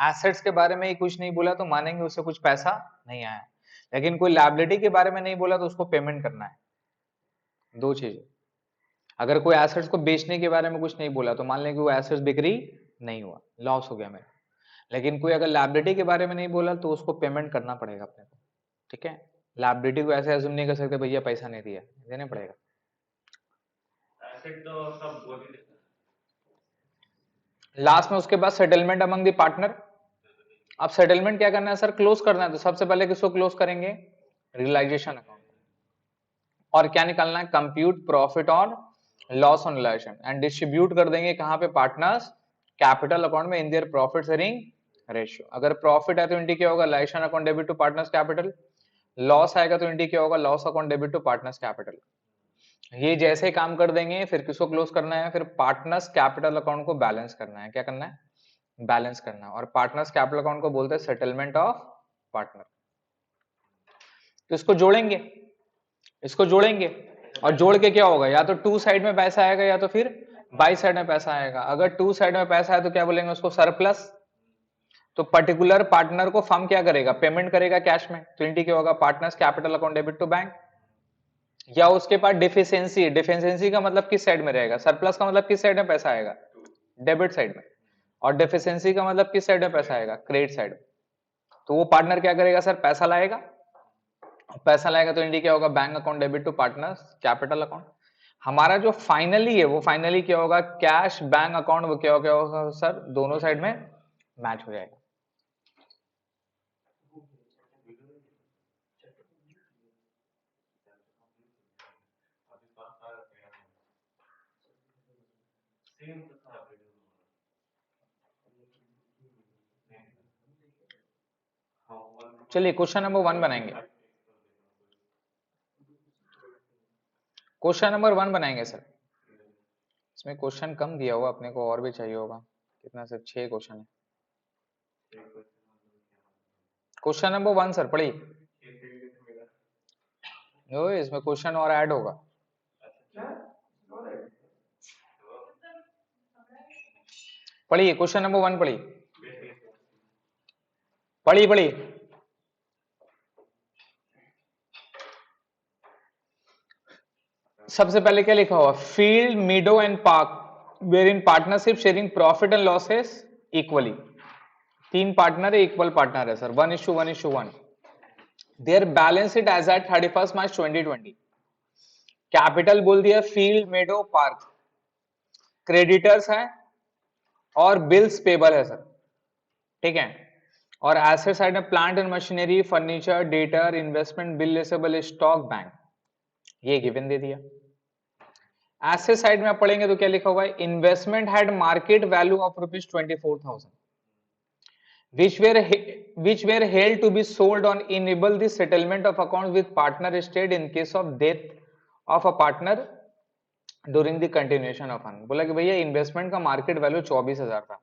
एसेट्स के बारे में ही कुछ नहीं बोला तो मानेंगे उससे कुछ पैसा नहीं आया, लेकिन कोई लायबिलिटी के बारे में नहीं बोला तो उसको पेमेंट करना है। दो चीजें, अगर कोई एसेट्स को बेचने के बारे में कुछ नहीं बोला तो मान लें कि वो एसेट्स बिक्री नहीं हुआ, लॉस हो गया मेरा, लेकिन कोई अगर लायबिलिटी के बारे में नहीं बोला तो उसको पेमेंट करना पड़ेगा अपने को। ठीक है, लायबिलिटी को ऐसे एज्यूम नहीं कर सकते भैया पैसा नहीं दिया, देना पड़ेगा। एसेट तो सब बोल ही देते हैं। लास्ट में उसके बाद सेटलमेंट अमंग द पार्टनर। अब सेटलमेंट क्या करना है सर, क्लोज करना है, तो सबसे पहले किसको क्लोज करेंगे, रियलाइजेशन अकाउंट, और क्या निकालना है, कंप्यूट प्रॉफिट और loss on realisation and distribute कर देंगे कहां पे, पार्टनर्स कैपिटल अकाउंट में in their profit sharing ratio. अगर प्रॉफिट है तो इंडी क्या होगा, realisation account debit to partners capital, loss आएगा तो इंडी क्या होगा, loss account debit to partners capital. ये जैसे काम कर देंगे फिर किसको क्लोज करना है, फिर पार्टनर्स कैपिटल अकाउंट को बैलेंस करना है, क्या करना है, बैलेंस करना है, और पार्टनर्स कैपिटल अकाउंट को बोलते हैं सेटलमेंट ऑफ पार्टनर। तो इसको जोड़ेंगे, इसको जोड़ेंगे, और जोड़ के क्या होगा, या तो टू साइड में पैसा आएगा या तो फिर बाई साइड में पैसा आएगा। अगर टू साइड में पैसा है तो क्या बोलेंगे उसको, सरप्लस। तो पर्टिकुलर पार्टनर को फर्म क्या करेगा, पेमेंट करेगा कैश में, तो इंडी क्या होगा, partners capital account debit to bank. या उसके पास डिफिशियंसी, डिफिशियंसी का मतलब किस साइड में रहेगा, सरप्लस का मतलब किस साइड में पैसा आएगा, डेबिट साइड में, और डिफिशियंसी का मतलब किस साइड में पैसा आएगा, क्रेडिट साइड में। तो वो पार्टनर क्या करेगा सर, पैसा लाएगा, पैसा लाएगा तो इंडी क्या होगा, bank account debit to partners capital account. हमारा जो फाइनली है वो फाइनली क्या होगा, कैश बैंक अकाउंट, वो क्या होगा सर, दोनों साइड में मैच हो जाएगा। सेम तो था वीडियो। हाँ वन। चलिए क्वेश्चन नंबर 1 बनाएंगे, क्वेश्चन नंबर 1 बनाएंगे सर। इसमें क्वेश्चन कम दिया हुआ, अपने को और भी चाहिए होगा, कितना सर, 6 क्वेश्चन है। क्वेश्चन नंबर 1 सर पढ़िए, इसमें क्वेश्चन और ऐड होगा। पढ़िए क्वेश्चन नंबर 1 पढ़िए, पढ़िए पढ़िए। सबसे पहले क्या लिखा हुआ, Field Meadow and Park were in partnership sharing profit and losses equally. 3 partner है, इक्वल पार्टनर है sir, 1:1:1। Their balance sheet as at 31 March 2020। Capital बोल दिया फील्ड मेडो पार्क, क्रेडिटर्स है और बिल्स पेबल है सर, ठीक है। और एसेट साइड में plant and machinery, furniture, debtor, investment, bill receivable, stock, bank, ये गिवन दे दिया। एसेट साइड में आप पढ़ेंगे तो क्या लिखा हुआ है, investment had market value of ₹24,000 which were held to be sold on enable the settlement of accounts with partner estate in case of death of a partner during the continuation of fund। बोला कि भैया investment का market value 24,000 था,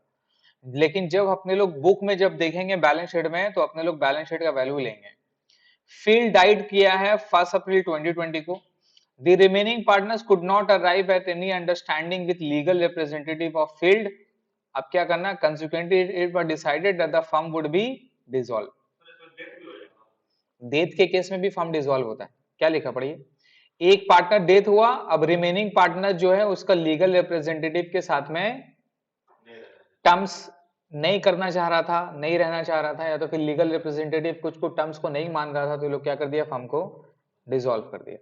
लेकिन जब अपने लोग book में जब देखेंगे बैलेंस शीट में, तो अपने लोग बैलेंस शीट का वैल्यू लेंगे। फील्ड डाइट किया है 1 अप्रैल 2020 को। The remaining partners could not arrive at any understanding with legal representative of field. अब क्या करना? Consequently, it was decided that the firm would be dissolved. Death के केस में भी फर्म डिसॉल्व होता है। क्या लिखा पढ़िए, एक पार्टनर डेथ हुआ, अब रिमेनिंग पार्टनर जो है उसका लीगल रिप्रेजेंटेटिव के साथ में टर्म्स नहीं करना चाह रहा था, नहीं रहना चाह रहा था, या तो फिर लीगल रिप्रेजेंटेटिव कुछ को टर्म्स को नहीं मान रहा था, तो लोग क्या कर दिया, फर्म को डिसॉल्व कर दिया।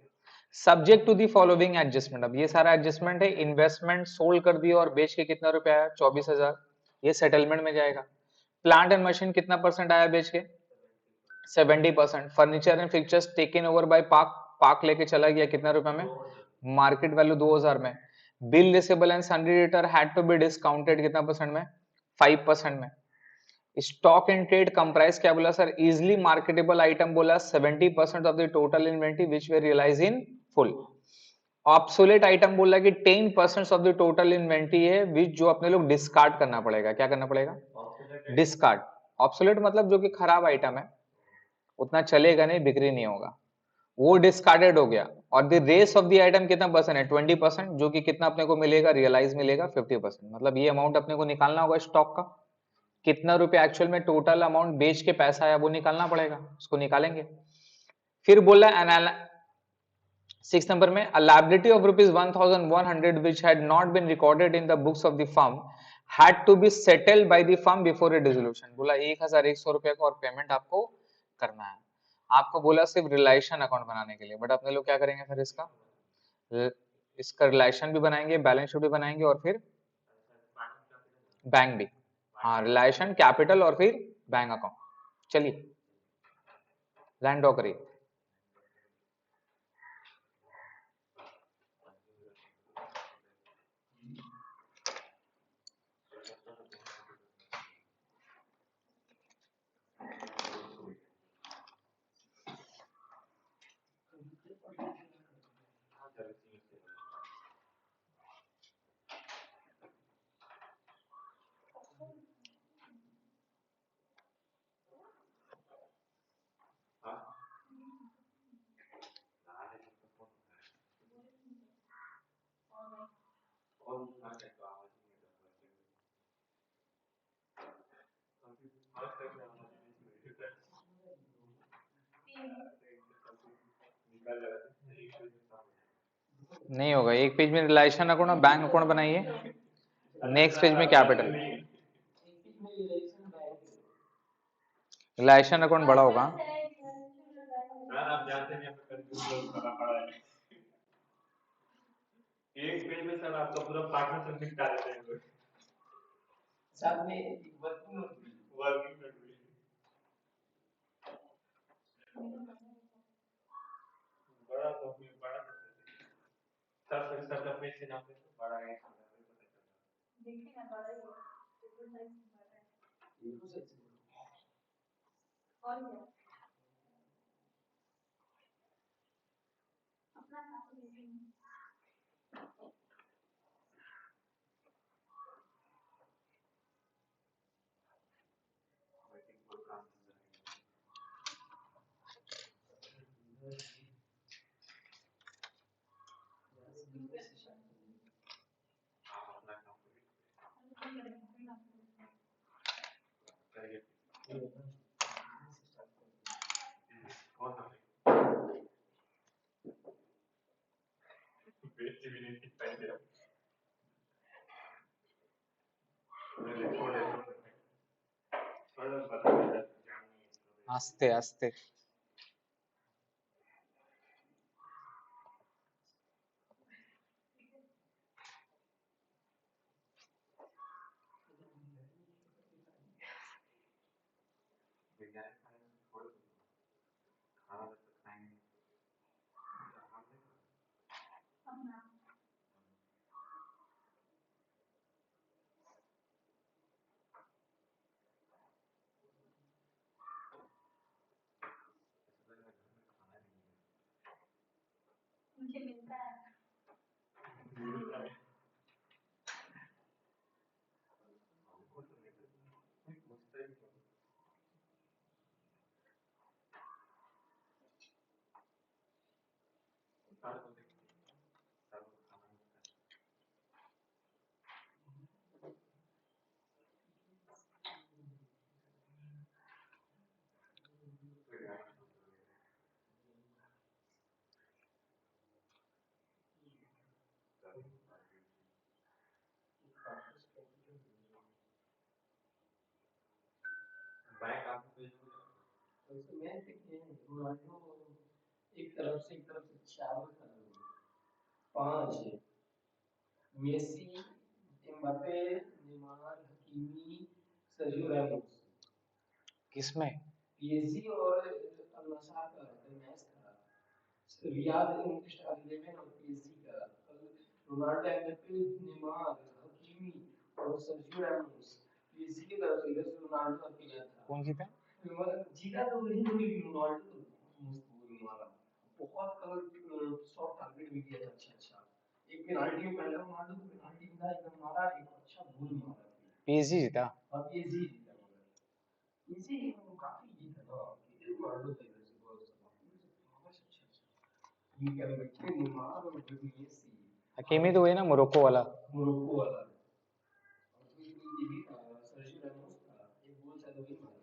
Subject to the following adjustment. अब ये सारा एडजस्टमेंट है। इन्वेस्टमेंट सोल्ड कर दिया और बेच के कितना रुपया आया? 24,000, ये सेटलमेंट में जाएगा। प्लांट एंड मशीन कितना परसेंट आया बेच के? 70%। Furniture and fixtures taken over by park, park लेके चला गया कितना रुपए में? मार्केट वैल्यू 2000 में। Bill receivable and sundry debtor had to be discounted कितना परसेंट में? 5% में। स्टॉक इन ट्रेड कंप्राइज क्या बोला सर? इजिली मार्केटेबल आइटम बोला 70% of the total inventory which we realise in full. Obsolete item बोला कि 10% of the total inventory है विच जो अपने लोग डिस्कार्ड करना पड़ेगा। क्या करना पड़ेगा? डिस्कार्ड। ऑब्सोलेट मतलब जो कि खराब आइटम है, उतना चलेगा नहीं, बिक्री नहीं होगा, वो डिस्कार्डेड हो गया। और the rest of the item कितना परसेंट है? 20%, जो कि कितना अपने को मिलेगा? रियलाइज मिलेगा 50%। मतलब ये अमाउंट अपने को निकालना होगा स्टॉक का, कितना रुपया एक्चुअल में टोटल अमाउंट बेच के पैसा आया वो निकालना पड़ेगा, उसको निकालेंगे। फिर बोला 6 नंबर में, a liability of rupees 1100 which had not been recorded in the books of the firm had to be settled by the firm before a dissolution। बोला 1100 रुपए का और पेमेंट आपको करना है। आपको बोला सिर्फ रिलेशन अकाउंट बनाने के लिए, बट अपने लोग क्या करेंगे फिर इसका रिलेशन भी बनाएंगे, बैलेंस शीट भी बनाएंगे, और फिर बैंक भी। हाँ, रिलेशन, कैपिटल और फिर बैंक अकाउंट। चलिए लैंड ड्रॉ करिए। नहीं होगा, एक पेज में रिलेशन अकाउंट और बैंक अकाउंट बनाइए, नेक्स्ट पेज में कैपिटल। रिलेशन अकाउंट बड़ा होगा। आप जानते हैं कंफ्यूज करना पड़ा है। एक पेज में सर आपका पूरा पार्टनरशिप निपटा देते हैं सब में वर्किंग नोट भी बड़ा कंपनी बड़ा सर सर का पेज से नाम पे तो बड़ा है देखिए ना बड़ा ही है और क्या अपना आस्ते आस्ते। मुझे मिलता है एक तरफ से 5 है, Messi, Mbappe, Neymar, Hakimi, Sergio Ramos. किसमें? पीएसजी और अल नासर का मैच था, रियाद स्टार 11 और पीएसजी का। कल रोनाल्डो, एम्बापे, नेमार, हकीमी और सर्जियो रैमोस पीएसजी की तरफ से, इधर से रोनाल्डो का प्लेयर था। कौन जीता? जीता तो वही रोनाल्डो, मस्त गोल मारा, बहुत कल शॉट टारगेट भी किया था अच्छा। एक पेनाल्टी में पहला रोनाल्डो को पेनाल्टी मिला, एकदम मारा, एक अच्छा गोल मारा। पीएसजी जीता। और पीएसजी जीता, पीएसजी काफी जीता ना, रोनाल्डो की वजह से बहुत अच्छा। ये क्या बैठे नेमार और मेसी, हकीमी तो वही ना, मोरक्को वाला। और ये भी था, सर्जियो रैमोस था, एक गोल शायद वही मारा।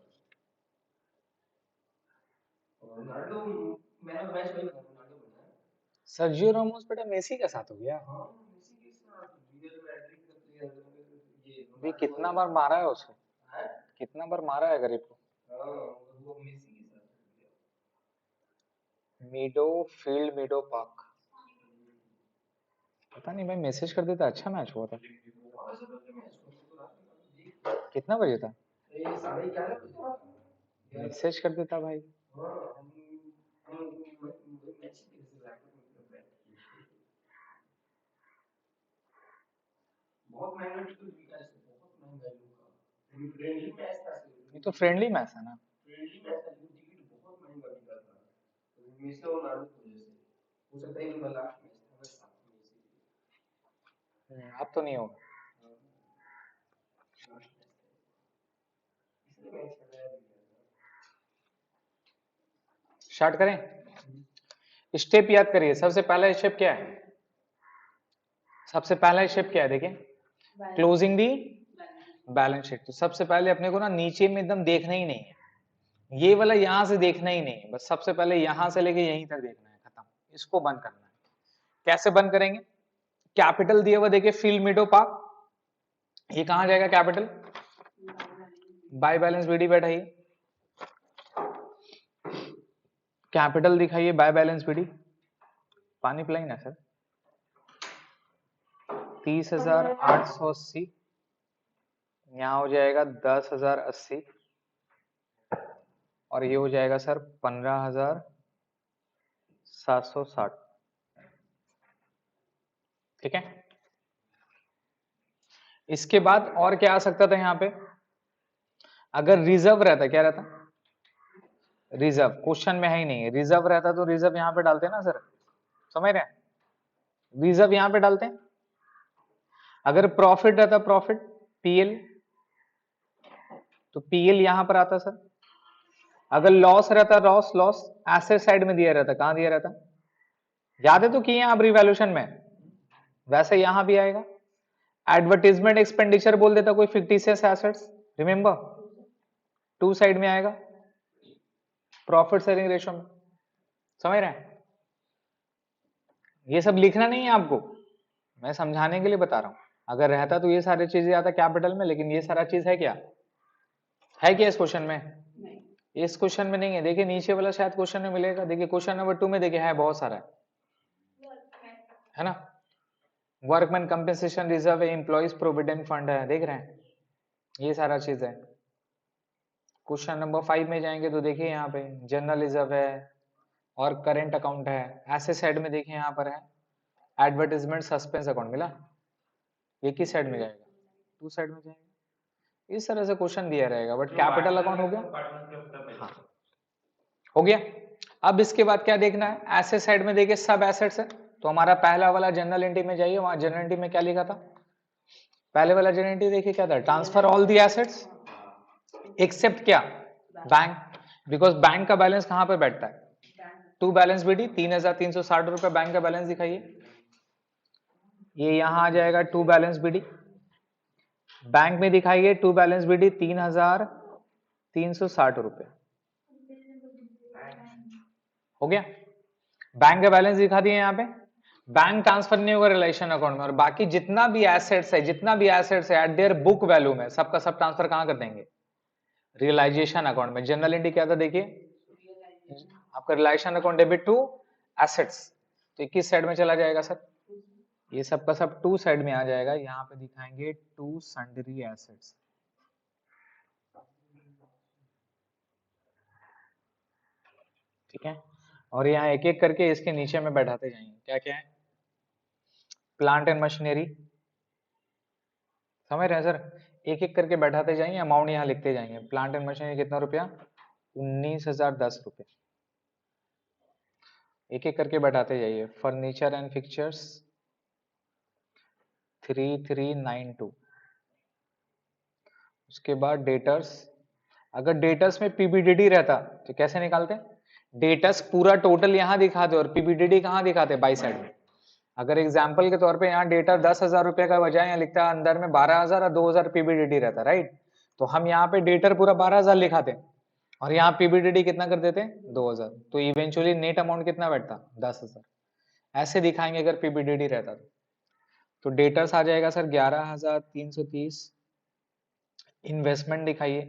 और रोनाल्डो मैन ऑफ मैच वही था, रोनाल्डो बना। सर्जियो रामोस बेटा मेसी के साथ हो गया। हाँ, मेसी के साथ रियल मैड्रिड का प्लेयर, ये भी रोनाल्डो कितना बार मारा है उसे, है। कितना बार मारा है गरीब को। हाँ, वो मेसी के साथ हो गया। मीडो फील्ड, मीडो पार्क, पता नहीं भाई, मैसेज कर देता, अच्छा मैच हुआ था। कितना बजे था? 11:30 बजे। मैसेज कर देता भाई। बहुत महंगा टिकट बिका है, बहुत महंगा लुका, फ्रेंडली मैच था। ये तो फ्रेंडली मैच है ना। फ्रेंडली मैच था, टिकट बहुत महंगा बिका था, तो मेसी और रोनाल्डो की वजह से हो सकता है इनका लास्ट मैच था बस साथ में इसी। अब तो नहीं होगा। स्टार्ट करें? स्टेप याद करिए, सबसे पहला स्टेप क्या है? सबसे पहला स्टेप क्या है देखिए, क्लोजिंग दी बैलेंस शीट। तो सबसे पहले अपने को ना नीचे में एकदम देखना ही नहीं है, ये वाला यहां से देखना ही नहीं है, बस सबसे पहले यहां से लेके यहीं तक देखना है, खत्म। इसको बंद करना है। कैसे बंद करेंगे? कैपिटल दिया हुआ देखिए, फील्ड मीडो पार्क, ये कहां जाएगा कैपिटल? बाय बैलेंस बीडी बैठाइए, कैपिटल दिखाइए बाय बैलेंस बीडी। पानी पिलाई ना सर। 30,880, यहाँ हो जाएगा 10,080, और ये हो जाएगा सर 15,760। ठीक है, इसके बाद और क्या आ सकता था यहाँ पे? अगर रिजर्व रहता, क्या रहता? रिजर्व क्वेश्चन में है ही नहीं, रिजर्व रहता तो रिजर्व यहाँ पे डालते ना सर, समझ रहे हैं? रिजर्व यहाँ पे डालते हैं। अगर प्रॉफिट रहता, प्रॉफिट पीएल, तो पीएल यहां पर आता सर। अगर लॉस रहता, लॉस एसेट साइड में दिया रहता, कहां दिया रहता? याद है तो किए आप रिवैल्यूएशन में, वैसे यहां भी आएगा। एडवर्टीजमेंट एक्सपेंडिचर बोल देता कोई fictitious assets, remember, to side में आएगा प्रॉफिट शेयरिंग रेशियो में, समझ रहे हैं? ये सब लिखना नहीं है आपको, मैं समझाने के लिए बता रहा हूं। अगर रहता तो ये सारी चीजें आता कैपिटल में, लेकिन ये सारा चीज है क्या? है क्या इस क्वेश्चन में? नहीं। इस क्वेश्चन में नहीं है। देखिए नीचे वाला शायद क्वेश्चन में मिलेगा, देखिए क्वेश्चन नंबर 2 में देखिए है, बहुत सारा है ना। वर्कमैन कंपेंसेशन रिजर्व है, एम्प्लॉइज प्रोविडेंट फंड है, देख रहे हैं, ये सारा चीज है। क्वेश्चन नंबर 5 में जाएंगे तो देखिए यहाँ पे जनरल रिजर्व है और करेंट अकाउंट है। ऐसे साइड में देखिए यहाँ पर है एडवर्टीजमेंट सस्पेंस अकाउंट, मिला? ये किस साइड में जाएगा? टू साइड में जाएगा। इस तरह से क्वेश्चन दिया रहेगा, बट कैपिटल अकाउंट हो गया। हाँ हो गया। अब इसके बाद क्या देखना है? एसेट साइड में देखिए सब एसेट्स है, तो हमारा पहला वाला जनरल एंट्री में जाइए, वहां जनरल एंट्री में क्या लिखा था? पहले वाला जनरल एंट्री देखिए क्या था? Transfer all the assets except क्या? बैंक, बिकॉज बैंक का बैलेंस कहां पे बैठता है? टू बैलेंस बीडी, 3,360 रुपए बैंक का बैलेंस दिखाइए, ये यहां आ जाएगा टू बैलेंस बीडी। बैंक में दिखाइए टू बैलेंस बीडी 3,360 रुपए, हो गया। बैंक का बैलेंस दिखा दिए यहाँ पे। बैंक ट्रांसफर नहीं होगा रिलेशन अकाउंट में, और बाकी जितना भी एसेट्स है, जितना भी एसेट्स है एट देयर बुक वैल्यू में, सबका सब ट्रांसफर कहां कर देंगे? रियलाइजेशन अकाउंट में जनरल एंट्री क्या था देखिए, आपका realisation account debit to assets, तो 21 साइड में चला जाएगा सर, ये सब का सब टू साइड में आ जाएगा, यहाँ पे दिखाएंगे टू सन्ड्री एसेट्स, ठीक है। और यहाँ एक एक करके इसके नीचे में बैठाते जाएंगे, क्या क्या है, प्लांट एंड मशीनरी, समझ रहे हैं सर, एक एक करके बैठाते जाएंगे, अमाउंट यहाँ लिखते जाएंगे। प्लांट एंड मशीनरी कितना रुपया, 19,010 रुपये, एक एक करके बैठाते जाइए। फर्नीचर एंड फिक्चर्स 3392, उसके बाद डेटर्स, अगर डेटर्स में पीबीडीडी रहता तो कैसे निकालते, डेटर्स पूरा टोटल यहाँ दिखाते और पीबीडीडी कहाँ दिखाते, बाई साइड में। अगर एग्जाम्पल के तौर पे यहाँ डेटर 10,000 रुपए का बजाय यहाँ लिखता है अंदर में 12,000 और 2,000 पीबीडीडी रहता, राइट, तो हम यहाँ पे डेटर पूरा 12,000 लिखाते और यहाँ पीबीडीडी कितना कर देते, 2,000, तो इवेंचुअली नेट अमाउंट कितना बैठता, 10,000। ऐसे दिखाएंगे अगर पीबीडीडी रहता तो डेटर्स आ जाएगा सर 11,330। इन्वेस्टमेंट दिखाइए,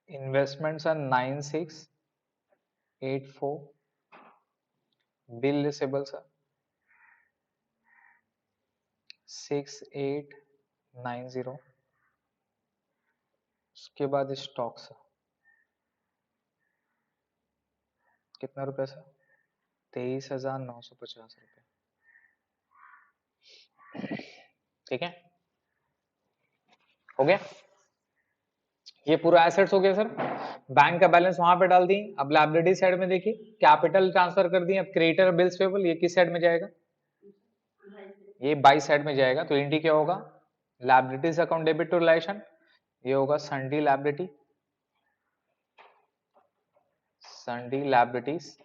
investments are 9684। Bill receivables are 6890। उसके बाद स्टॉक्स कितना रुपए सर, 23,950 रुपए, ठीक है, हो गया। ये पूरा एसेट्स हो गया सर, बैंक का बैलेंस वहां पे डाल दिए। अब लायबिलिटी साइड में देखिए कैपिटल ट्रांसफर कर दिए, अब क्रेडिटर बिल्स पेबल ये किस साइड में जाएगा, ये बाई साइड में जाएगा, तो एंट्री क्या होगा, liabilities account debit to realisation, ये होगा सन्डी लायबिलिटी, सन्डी लायबिलिटीज।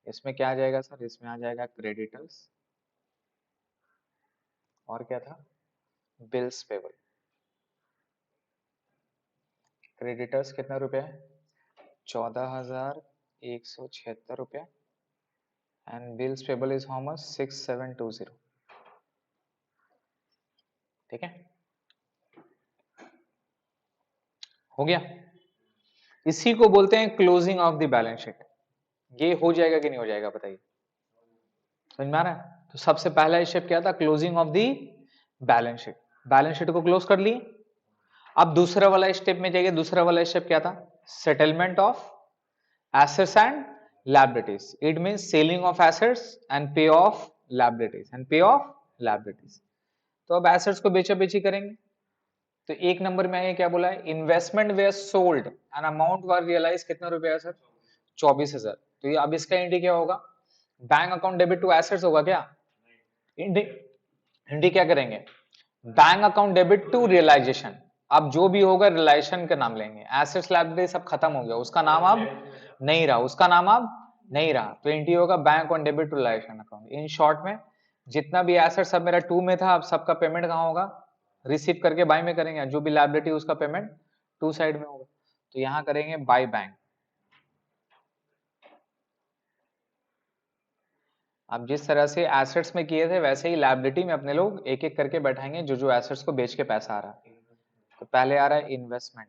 इसमें क्या आ जाएगा सर, इसमें आ जाएगा क्रेडिटर्स, और क्या था, बिल्स पेबल। क्रेडिटर्स कितना रुपया है, 14,176 रुपया, and bills payable is how much, 6720, ठीक है, हो गया। इसी को बोलते हैं closing of the balance sheet. ये हो जाएगा कि नहीं हो जाएगा बताइए, समझ में आ रहा है। तो सबसे पहला स्टेप क्या था, closing of the balance sheet, balance sheet को क्लोज कर लिए। अब दूसरा वाला स्टेप में जाइए, दूसरा वाला स्टेप क्या था, settlement of assets and liabilities, it means selling of assets and पे ऑफ लायबिलिटीज, एंड पे ऑफ लायबिलिटीज। तो अब एसेट्स को बेचा बेची करेंगे, तो एक नंबर में आइए क्या बोला है, investment were sold and amount were realise कितना रुपया सर, 24,000। तो ये अब इसका एंट्री क्या होगा, bank account debit to assets होगा क्या, एंट्री क्या करेंगे, bank account debit to realisation. अब जो भी होगा रियलाइजेशन का नाम लेंगे, एसेट्स लायबिलिटी सब खत्म हो गया, उसका नाम अब नहीं रहा, उसका नाम अब नहीं रहा, तो एंट्री होगा bank account debit to realisation account. In short में जितना भी एसेट सब मेरा 2 में था, अब सबका पेमेंट कहाँ होगा, रिसीव करके बाय में करेंगे, जो भी लायबिलिटी उसका पेमेंट 2 साइड में होगा, तो यहाँ करेंगे बाय बैंक। अब जिस तरह से एसेट्स में किए थे वैसे ही लायबिलिटी में अपने लोग एक एक करके बैठाएंगे, जो जो एसेट्स को बेच के पैसा आ रहा है। तो पहले आ रहा है इन्वेस्टमेंट,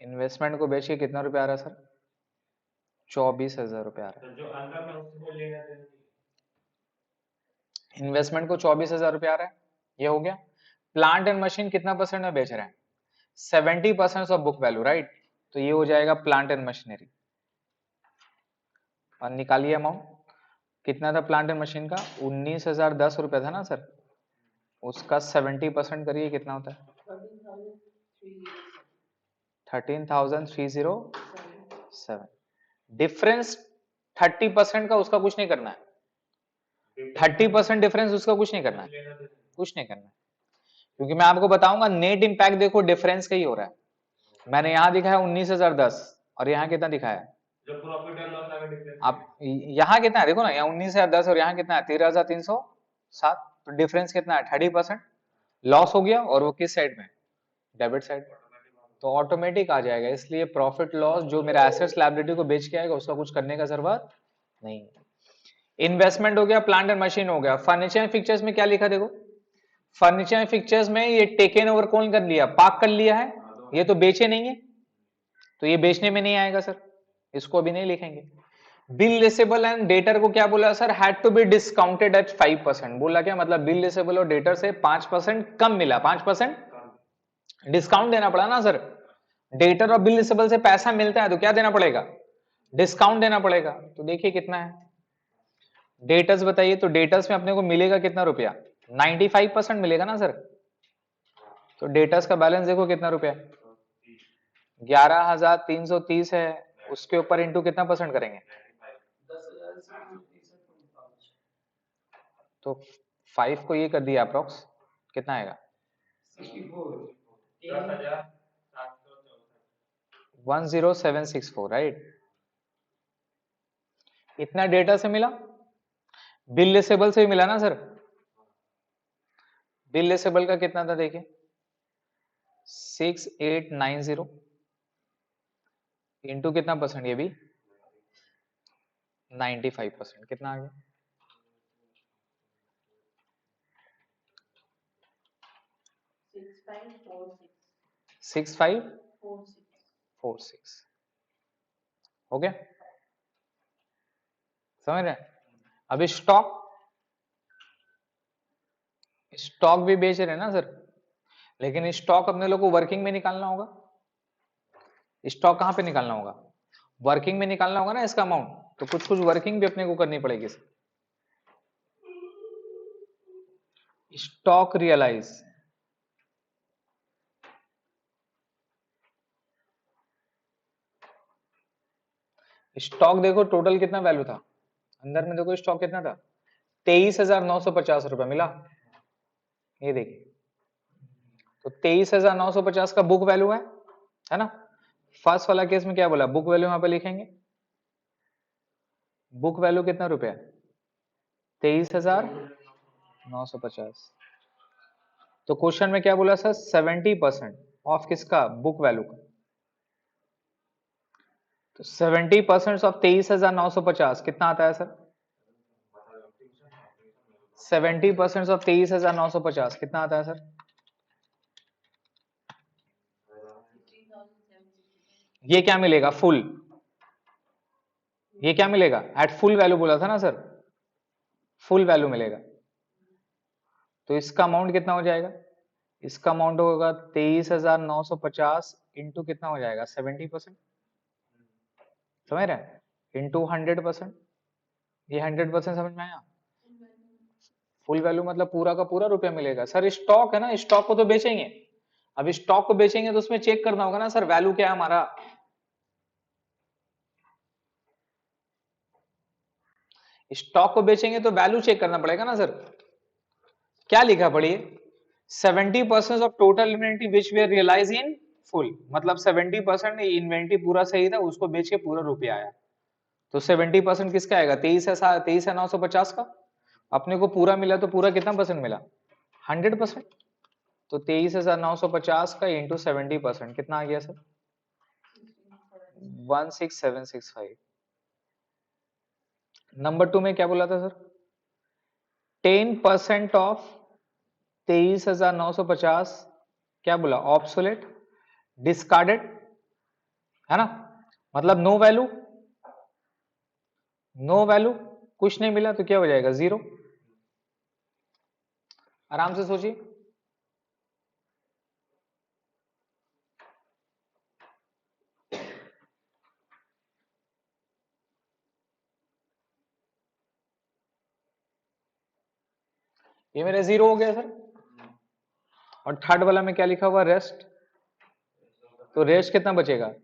इन्वेस्टमेंट को बेच के कितना रुपया आ रहा है सर, 24,000 रुपया आ रहा है, जो अंदर में उसको लेना देना, इन्वेस्टमेंट को 24,000 रुपया आ रहा है, ये हो गया। प्लांट एंड मशीन कितना परसेंट में बेच रहे हैं, 70% ऑफ बुक वैल्यू, राइट, तो ये हो जाएगा प्लांट एंड मशीनरी। और निकालिए अमाउंट कितना था प्लांट एंड मशीन का, 19,010 रुपया था ना सर, उसका 70% करिए कितना होता है, 13,307। डिफरेंस 30% का उसका कुछ नहीं करना है, 30% डिफरेंस उसका कुछ नहीं करना है, कुछ नहीं करना है, क्योंकि मैं आपको बताऊंगा नेट इंपैक्ट देखो डिफरेंस का ही हो रहा है। मैंने यहाँ दिखाया 19,010 और यहाँ कितना दिखाया है, जो प्रॉफिट एंड लॉस का डिफरेंस, आप यहाँ कितना है देखो ना, यहाँ 19,010 और यहाँ कितना है 13,307, तो डिफरेंस कितना है, 30% लॉस हो गया, और वो किस साइड में, डेबिट साइड, तो ऑटोमेटिक आ जाएगा। इसलिए प्रॉफिट लॉस जो मेरा एसेट्स लायबिलिटी को बेच के आएगा उसका कुछ करने का जरूरत नहीं। इन्वेस्टमेंट हो गया, प्लांट एंड मशीन हो गया, फर्नीचर एंड फिक्चर्स में क्या लिखा देखो, फर्नीचर फिक्चर्स में ये टेकन ओवर कौन कर लिया, पार्क कर लिया है, ये तो बेचे नहीं है, तो ये बेचने में नहीं आएगा सर, इसको अभी नहीं लिखेंगे। बिल रिसेबल एंड डेटर को क्या बोला sir, had to be discounted at 5%। बोला क्या मतलब, बिल रिसेबल और डेटर से 5% कम मिला, 5% डिस्काउंट देना पड़ा ना सर। डेटर और बिल रिसेबल से पैसा मिलता है तो क्या देना पड़ेगा, डिस्काउंट देना पड़ेगा। तो देखिए कितना है डेटर्स, बताइए तो डेटर्स में अपने को मिलेगा कितना रुपया, 95% मिलेगा ना सर। तो डेटर्स का बैलेंस देखो कितना रुपया, 11,330 है, उसके ऊपर इंटू कितना परसेंट करेंगे, 10,000 से 37.5, तो 5 को ये कर दिया अप्रोक्स, कितना आएगा 64, 10764, राइट। इतना डेटा से मिला, बिल रिसेबल से भी मिला ना सर। बिल रिसेबल का कितना था देखिए 6890 इंटू कितना परसेंट, ये भी 95%, कितना आ गया 6546, हो गया, समझ रहे हैं। अभी स्टॉक, स्टॉक भी बेच रहे हैं ना सर, लेकिन स्टॉक अपने लोग को वर्किंग में निकालना होगा। स्टॉक कहां पे निकालना होगा, वर्किंग में निकालना होगा ना इसका अमाउंट, तो कुछ कुछ वर्किंग भी अपने को करनी पड़ेगी। स्टॉक रियलाइज, स्टॉक देखो टोटल कितना वैल्यू था अंदर में, देखो स्टॉक कितना था 23,950 रुपए मिला, ये देखिए। तो 23,950 का बुक वैल्यू है ना। फर्स्ट वाला केस में क्या बोला, बुक वैल्यू यहां पे लिखेंगे, बुक वैल्यू कितना रुपया 23,950। तो क्वेश्चन में क्या बोला सर, 70% ऑफ किसका, बुक वैल्यू का। तो 70% ऑफ 23,950 कितना आता है सर, 70% ऑफ 23,950 कितना आता है सर, ये क्या मिलेगा फुल, ये क्या मिलेगा एट फुल वैल्यू बोला था ना सर, फुल वैल्यू मिलेगा। तो इसका अमाउंट कितना हो जाएगा, इसका अमाउंट होगा 23,950 इंटू कितना हो जाएगा 70%, समझ रहे हैं, इंटू 100%। ये 100% समझ में आया, फुल वैल्यू मतलब पूरा का पूरा रुपया मिलेगा सर। स्टॉक है ना, स्टॉक को तो बेचेंगे, अब स्टॉक को बेचेंगे तो उसमें चेक करना होगा ना सर वैल्यू क्या है हमारा। स्टॉक को बेचेंगे तो वैल्यू चेक करना पड़ेगा ना सर। क्या लिखा पढ़िए, 70% of total inventory which we realise in full, मतलब 70% इन्वेंट्री पूरा सही था, उसको बेच के पूरा रुपया आया। तो 70% किसका आएगा, 23,950 का। अपने को पूरा मिला तो पूरा कितना परसेंट मिला, 100%। तो 23,950 का इंटू 70% कितना आ गया सर, 16765। नंबर 2 में क्या बोला था सर, 10% ऑफ 23,950 क्या बोला, ऑब्सोलेट, डिस्कार्डेड, है ना, मतलब नो वैल्यू, नो वैल्यू, कुछ नहीं मिला तो क्या हो जाएगा, जीरो। आराम से सोचिए, ये मेरा जीरो हो गया सर। और थर्ड वाला में क्या लिखा हुआ, रेस्ट, तो रेस्ट कितना बचेगा,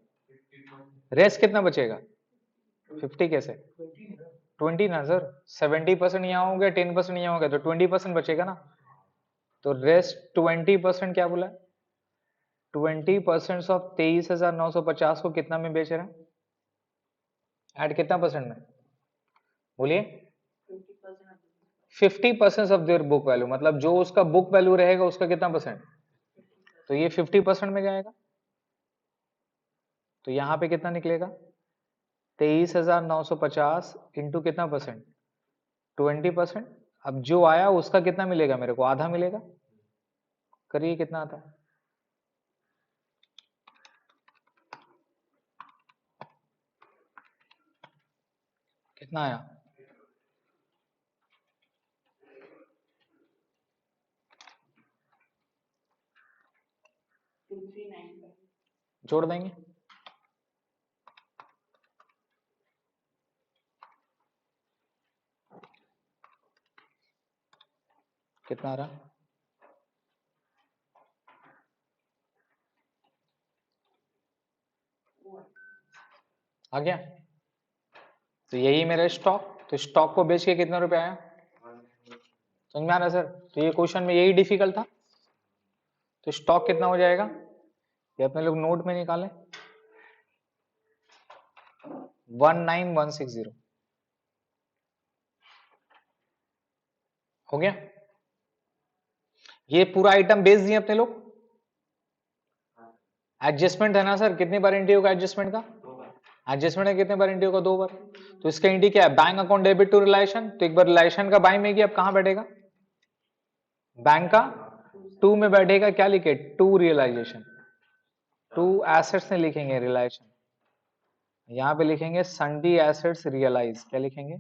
रेस्ट कितना बचेगा 50 कैसे, 20 ना सर, 70% यहाँ हो गया, 10% यहाँ हो गया, तो 20% बचेगा ना। तो रेस्ट 20% क्या बोला, 20% ऑफ 23,950 को कितना में बेच रहे हैं, ऐड कितना परसेंट में, बोलिए 50% ऑफ देयर बुक वैल्यू, मतलब जो उसका बुक वैल्यू रहेगा उसका कितना परसेंट, तो ये 50% में जाएगा। तो यहां पे कितना निकलेगा, 23,950 इंटू कितना परसेंट, 20%। अब जो आया उसका कितना मिलेगा मेरे को, आधा मिलेगा। करिए कितना आता है। कितना आया? जोड़ देंगे। कितना आ रहा? आ गया। तो यही मेरा स्टॉक, तो स्टॉक को बेच के कितना रुपया आया? समझ में आ रहा सर? तो ये क्वेश्चन में यही डिफिकल्ट था। तो स्टॉक कितना हो जाएगा ये अपने लोग नोट में निकालें, 19160 हो गया। ये पूरा आइटम बेच दिए अपने लोग। एडजस्टमेंट है ना सर, कितनी बार एंट्री होगा एडजस्टमेंट का? एडजस्टमेंट है कितने बार एंट्री होगा? 2 बार। तो इसका एंट्री क्या है? Bank account debit to realisation. तो एक बार रिलेशन का बाई में गया, अब कहां बैठेगा? बैंक का 2 में बैठेगा। क्या लिखे? To realisation. टू एसेट्स में लिखेंगे रियलाइजेशन, यहां पे लिखेंगे सन्डी एसेट्स रियलाइज। क्या लिखेंगे?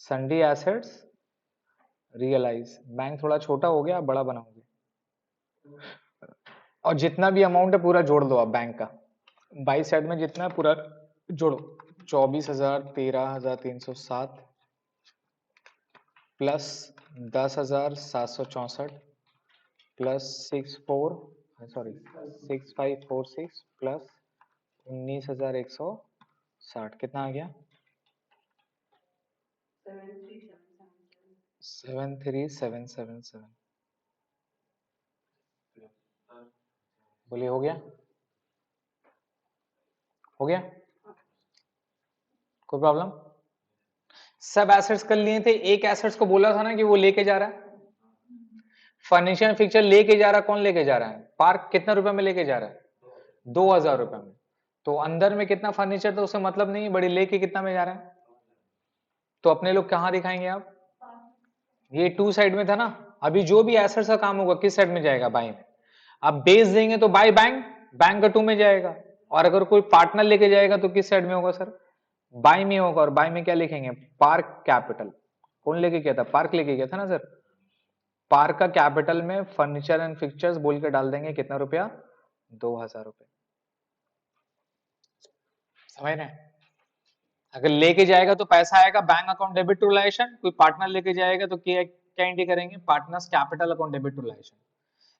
सन्डी एसेट्स रियलाइज। बैंक थोड़ा छोटा हो गया, बड़ा बनाओगे। और जितना भी अमाउंट है पूरा जोड़ दो आप बैंक का, बाई साइड में जितना पूरा जोड़ो। 24,000, 13,307 प्लस 10,764 प्लस 6546 प्लस 19,160 कितना आ गया? 73777। बोलिए हो गया? हो गया? कोई प्रॉब्लम? सब एसेट्स कर लिए थे, एक एसेट्स को बोला था ना कि वो लेके जा रहा है। फर्नीचर फिक्चर लेके जा रहा है, कौन लेके जा रहा है? पार्क। कितना रुपए में लेके जा रहा है? 2,000 रुपए में। तो अंदर में कितना फर्नीचर था उसे मतलब नहीं, बड़ी लेके कितना में जा रहा है? तो अपने लोग कहां दिखाएंगे आप? ये टू साइड में था ना। अभी जो भी एसेट्स का काम होगा किस साइड में जाएगा? बाई में। अब बेच देंगे तो बाई बैंक, बैंक का 2 में जाएगा। और अगर कोई पार्टनर लेके जाएगा तो किस साइड में होगा सर? बाई में होगा। और बाई में क्या लिखेंगे? Park capital. कौन लेके गया था? पार्क लेके गया था ना सर। पार्क का कैपिटल में फर्नीचर एंड फिक्चर्स बोल के डाल देंगे कितना रुपया? 2,000 रुपए। समझ रहे हैं? अगर लेके जाएगा तो पैसा आएगा bank account debit to realisation. कोई पार्टनर लेके जाएगा तो क्या क्या एंट्री करेंगे? Partners capital account debit to realisation.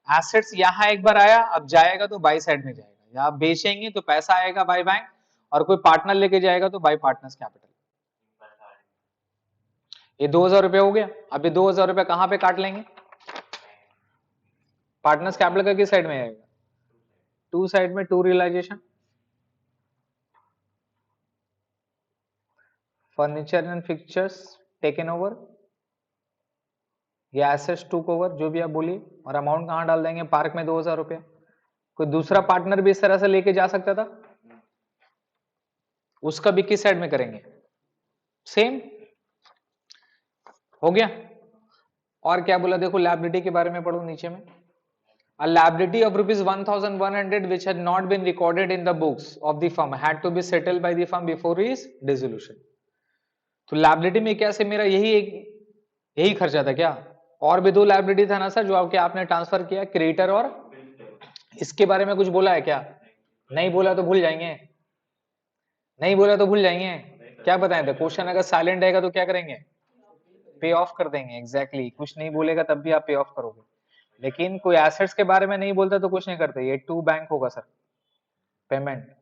Assets यहां एक बार आया, अब जाएगा तो बाई साइड में जाएगा। यहां बेचेंगे तो पैसा आएगा बाई बैंक, और कोई पार्टनर लेके जाएगा तो बाई पार्टनर्स कैपिटल। ये 2,000 रुपये हो गया। अब ये 2,000 रुपये कहां पे काट लेंगे? पार्टनर्स कैपिटल का किस साइड में आएगा? टू साइड में, to realisation. Furniture and fixtures taken over, या एसेट्स टूक ओवर, जो भी आप बोलिए। और अमाउंट कहां डाल देंगे? पार्क में 2,000 रुपये। कोई दूसरा पार्टनर भी इस तरह से लेके जा सकता था, उसका भी किस साइड में करेंगे? सेम। हो गया। और क्या बोला देखो, लायबिलिटी के बारे में पढ़ो नीचे में। A liability of rupees 1,100 which had not been recorded in the books of the firm had to be settled by the firm before his dissolution. तो लायबिलिटी में क्या से मेरा यही खर्चा था क्या? और भी 2 लायबिलिटी था ना सर जो आपने ट्रांसफर किया, क्रेडिटर और इसके बारे में कुछ बोला है क्या? नहीं बोला तो भूल जाएंगे, नहीं बोला तो भूल जाएंगे। क्या बताएं थे? क्वेश्चन अगर साइलेंट रहेगा तो क्या करेंगे? पे ऑफ कर देंगे। एग्जैक्टली कुछ नहीं बोलेगा तब भी आप पे ऑफ करोगे। लेकिन कोई एसेट्स के बारे में नहीं बोलता तो कुछ नहीं करते। ये टू बैंक होगा सर, पेमेंट।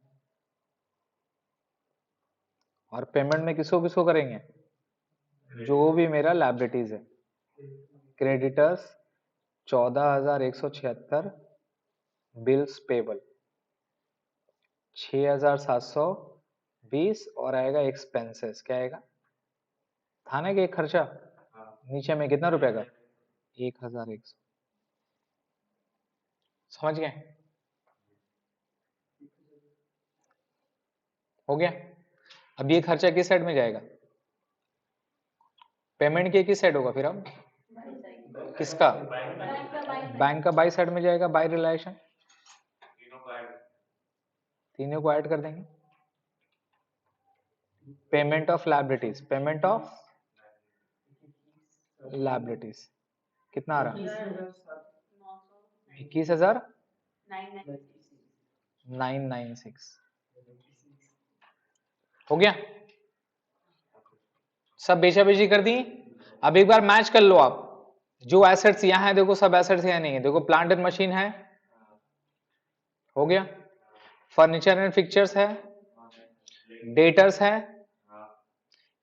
और पेमेंट में किसको किसको करेंगे? जो भी मेरा लायबिलिटीज है। क्रेडिटर्स 14,176, बिल्स पेबल 6,720, और आएगा एक्सपेंसेस। क्या आएगा? थाने के खर्चा नीचे में कितना रुपए का? 1,100। समझ गए? हो गया। अब ये खर्चा किस साइड में जाएगा? पेमेंट के किस साइड होगा फिर? अब किसका? बैंक का बाई साइड में जाएगा, बाई रिलेशन, तीनों को ऐड कर देंगे। Payment of liabilities, payment of liabilities कितना आ रहा है? 21,996 हो गया। सब बेचा बेची कर दी। अब एक बार मैच कर लो आप, जो एसेट्स यहां है देखो, सब एसेट्स यहां नहीं है। देखो प्लांट एंड मशीन है, हो गया। फर्नीचर एंड फिक्चर्स है, डेटर्स है,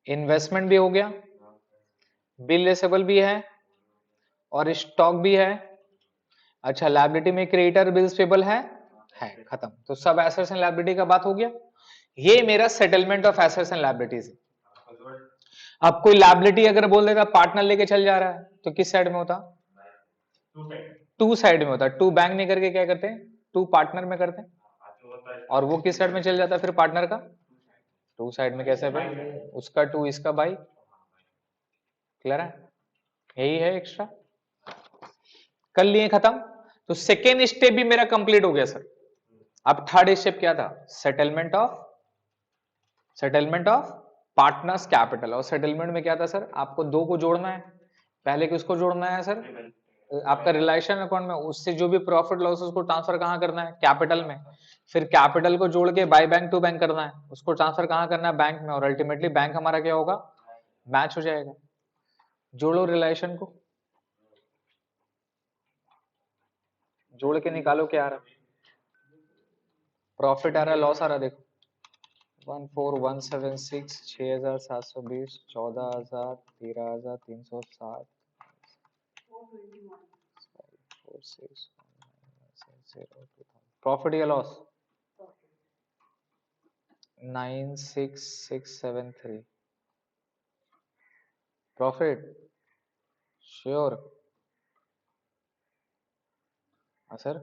इन्वेस्टमेंट भी हो गया, बिल रिसेबल भी है और स्टॉक भी है। अच्छा, लायबिलिटी में क्रेडिटर बिल्स पेबल है, खत्म। तो सब एसेट्स एंड लायबिलिटी का बात हो गया। ये मेरा settlement of assets and liabilities है। अब कोई लायबिलिटी अगर बोल देगा पार्टनर लेके चल जा रहा है, तो किस साइड में होता? टू साइड में होता। टू बैंक नहीं करके क्या करते हैं? टू पार्टनर में करते हैं। और वो किस साइड में चल जाता है फिर पार्टनर का? टू साइड में। कैसे भाई? उसका टू, इसका बाई। क्लियर है? यही है एक्स्ट्रा। कर लिए खत्म। तो सेकेंड स्टेप भी मेरा कंप्लीट हो गया सर। अब थर्ड स्टेप क्या था? Settlement of partners capital. और सेटलमेंट में क्या था सर? आपको दो को जोड़ना है। पहले किसको जोड़ना है सर? आपका रिलेशन अकाउंट में, उससे जो भी प्रॉफिट लॉस उसको ट्रांसफर कहां करना है? कैपिटल में। फिर कैपिटल को जोड़ के बाय बैंक टू बैंक करना है, उसको ट्रांसफर कहां करना है? बैंक में। और अल्टीमेटली बैंक हमारा क्या होगा? मैच हो जाएगा। जोड़ो रिलेशन को, जोड़ के निकालो क्या आ रहा, प्रॉफिट आ रहा है, लॉस आ रहा है। देखो 14176, 6720, 14,000, 13,360, प्रॉफिट या loss? 96673 profit sure. Sir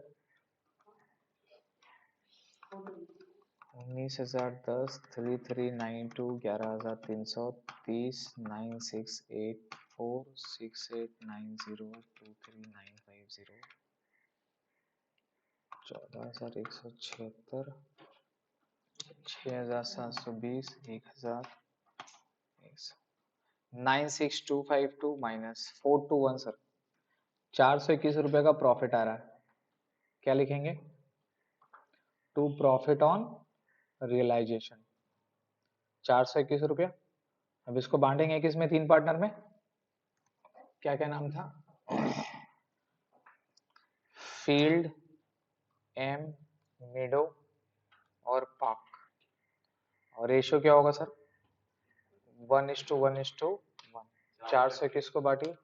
19,010, 3392, 11,330, 9684, 6890, 23950, 14,176, 6,720, 1,000, 96252 minus 421 sir, 421 रुपए का प्रॉफिट आ रहा है। क्या लिखेंगे? टू प्रॉफिट ऑन रियलाइजेशन 421 रुपया। अब इसको बांटेंगे किसमें? तीन पार्टनर में। क्या क्या नाम था? फील्ड, एम, मिडो और पार्क। और रेशियो क्या होगा सर? 1:1:1। 421 को बांटिए,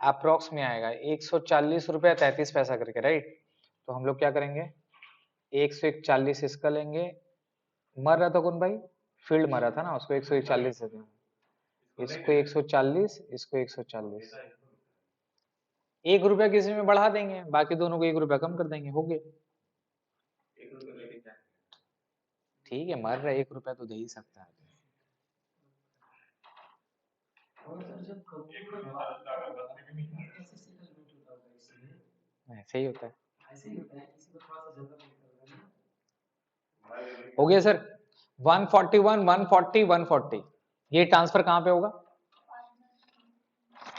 अप्रोक्स में आएगा 140 रुपया 33 पैसा करके, राइट। तो हम लोग क्या करेंगे? 141 इसका लेंगे। मर रहा था कौन भाई? फील्ड मरा था ना, उसको 141 देते हैं। इसको 140, इसको 140। 1 रुपया किसी में बढ़ा देंगे, बाकी दोनों को 1 रुपया कम कर देंगे, हो गए। ठीक है, मर रहा है, 1 रुपया तो दे ही सकता है। ऐसे ही होता है। हो गया सर। 141, 140, 140 ये ट्रांसफर कहां पे होगा?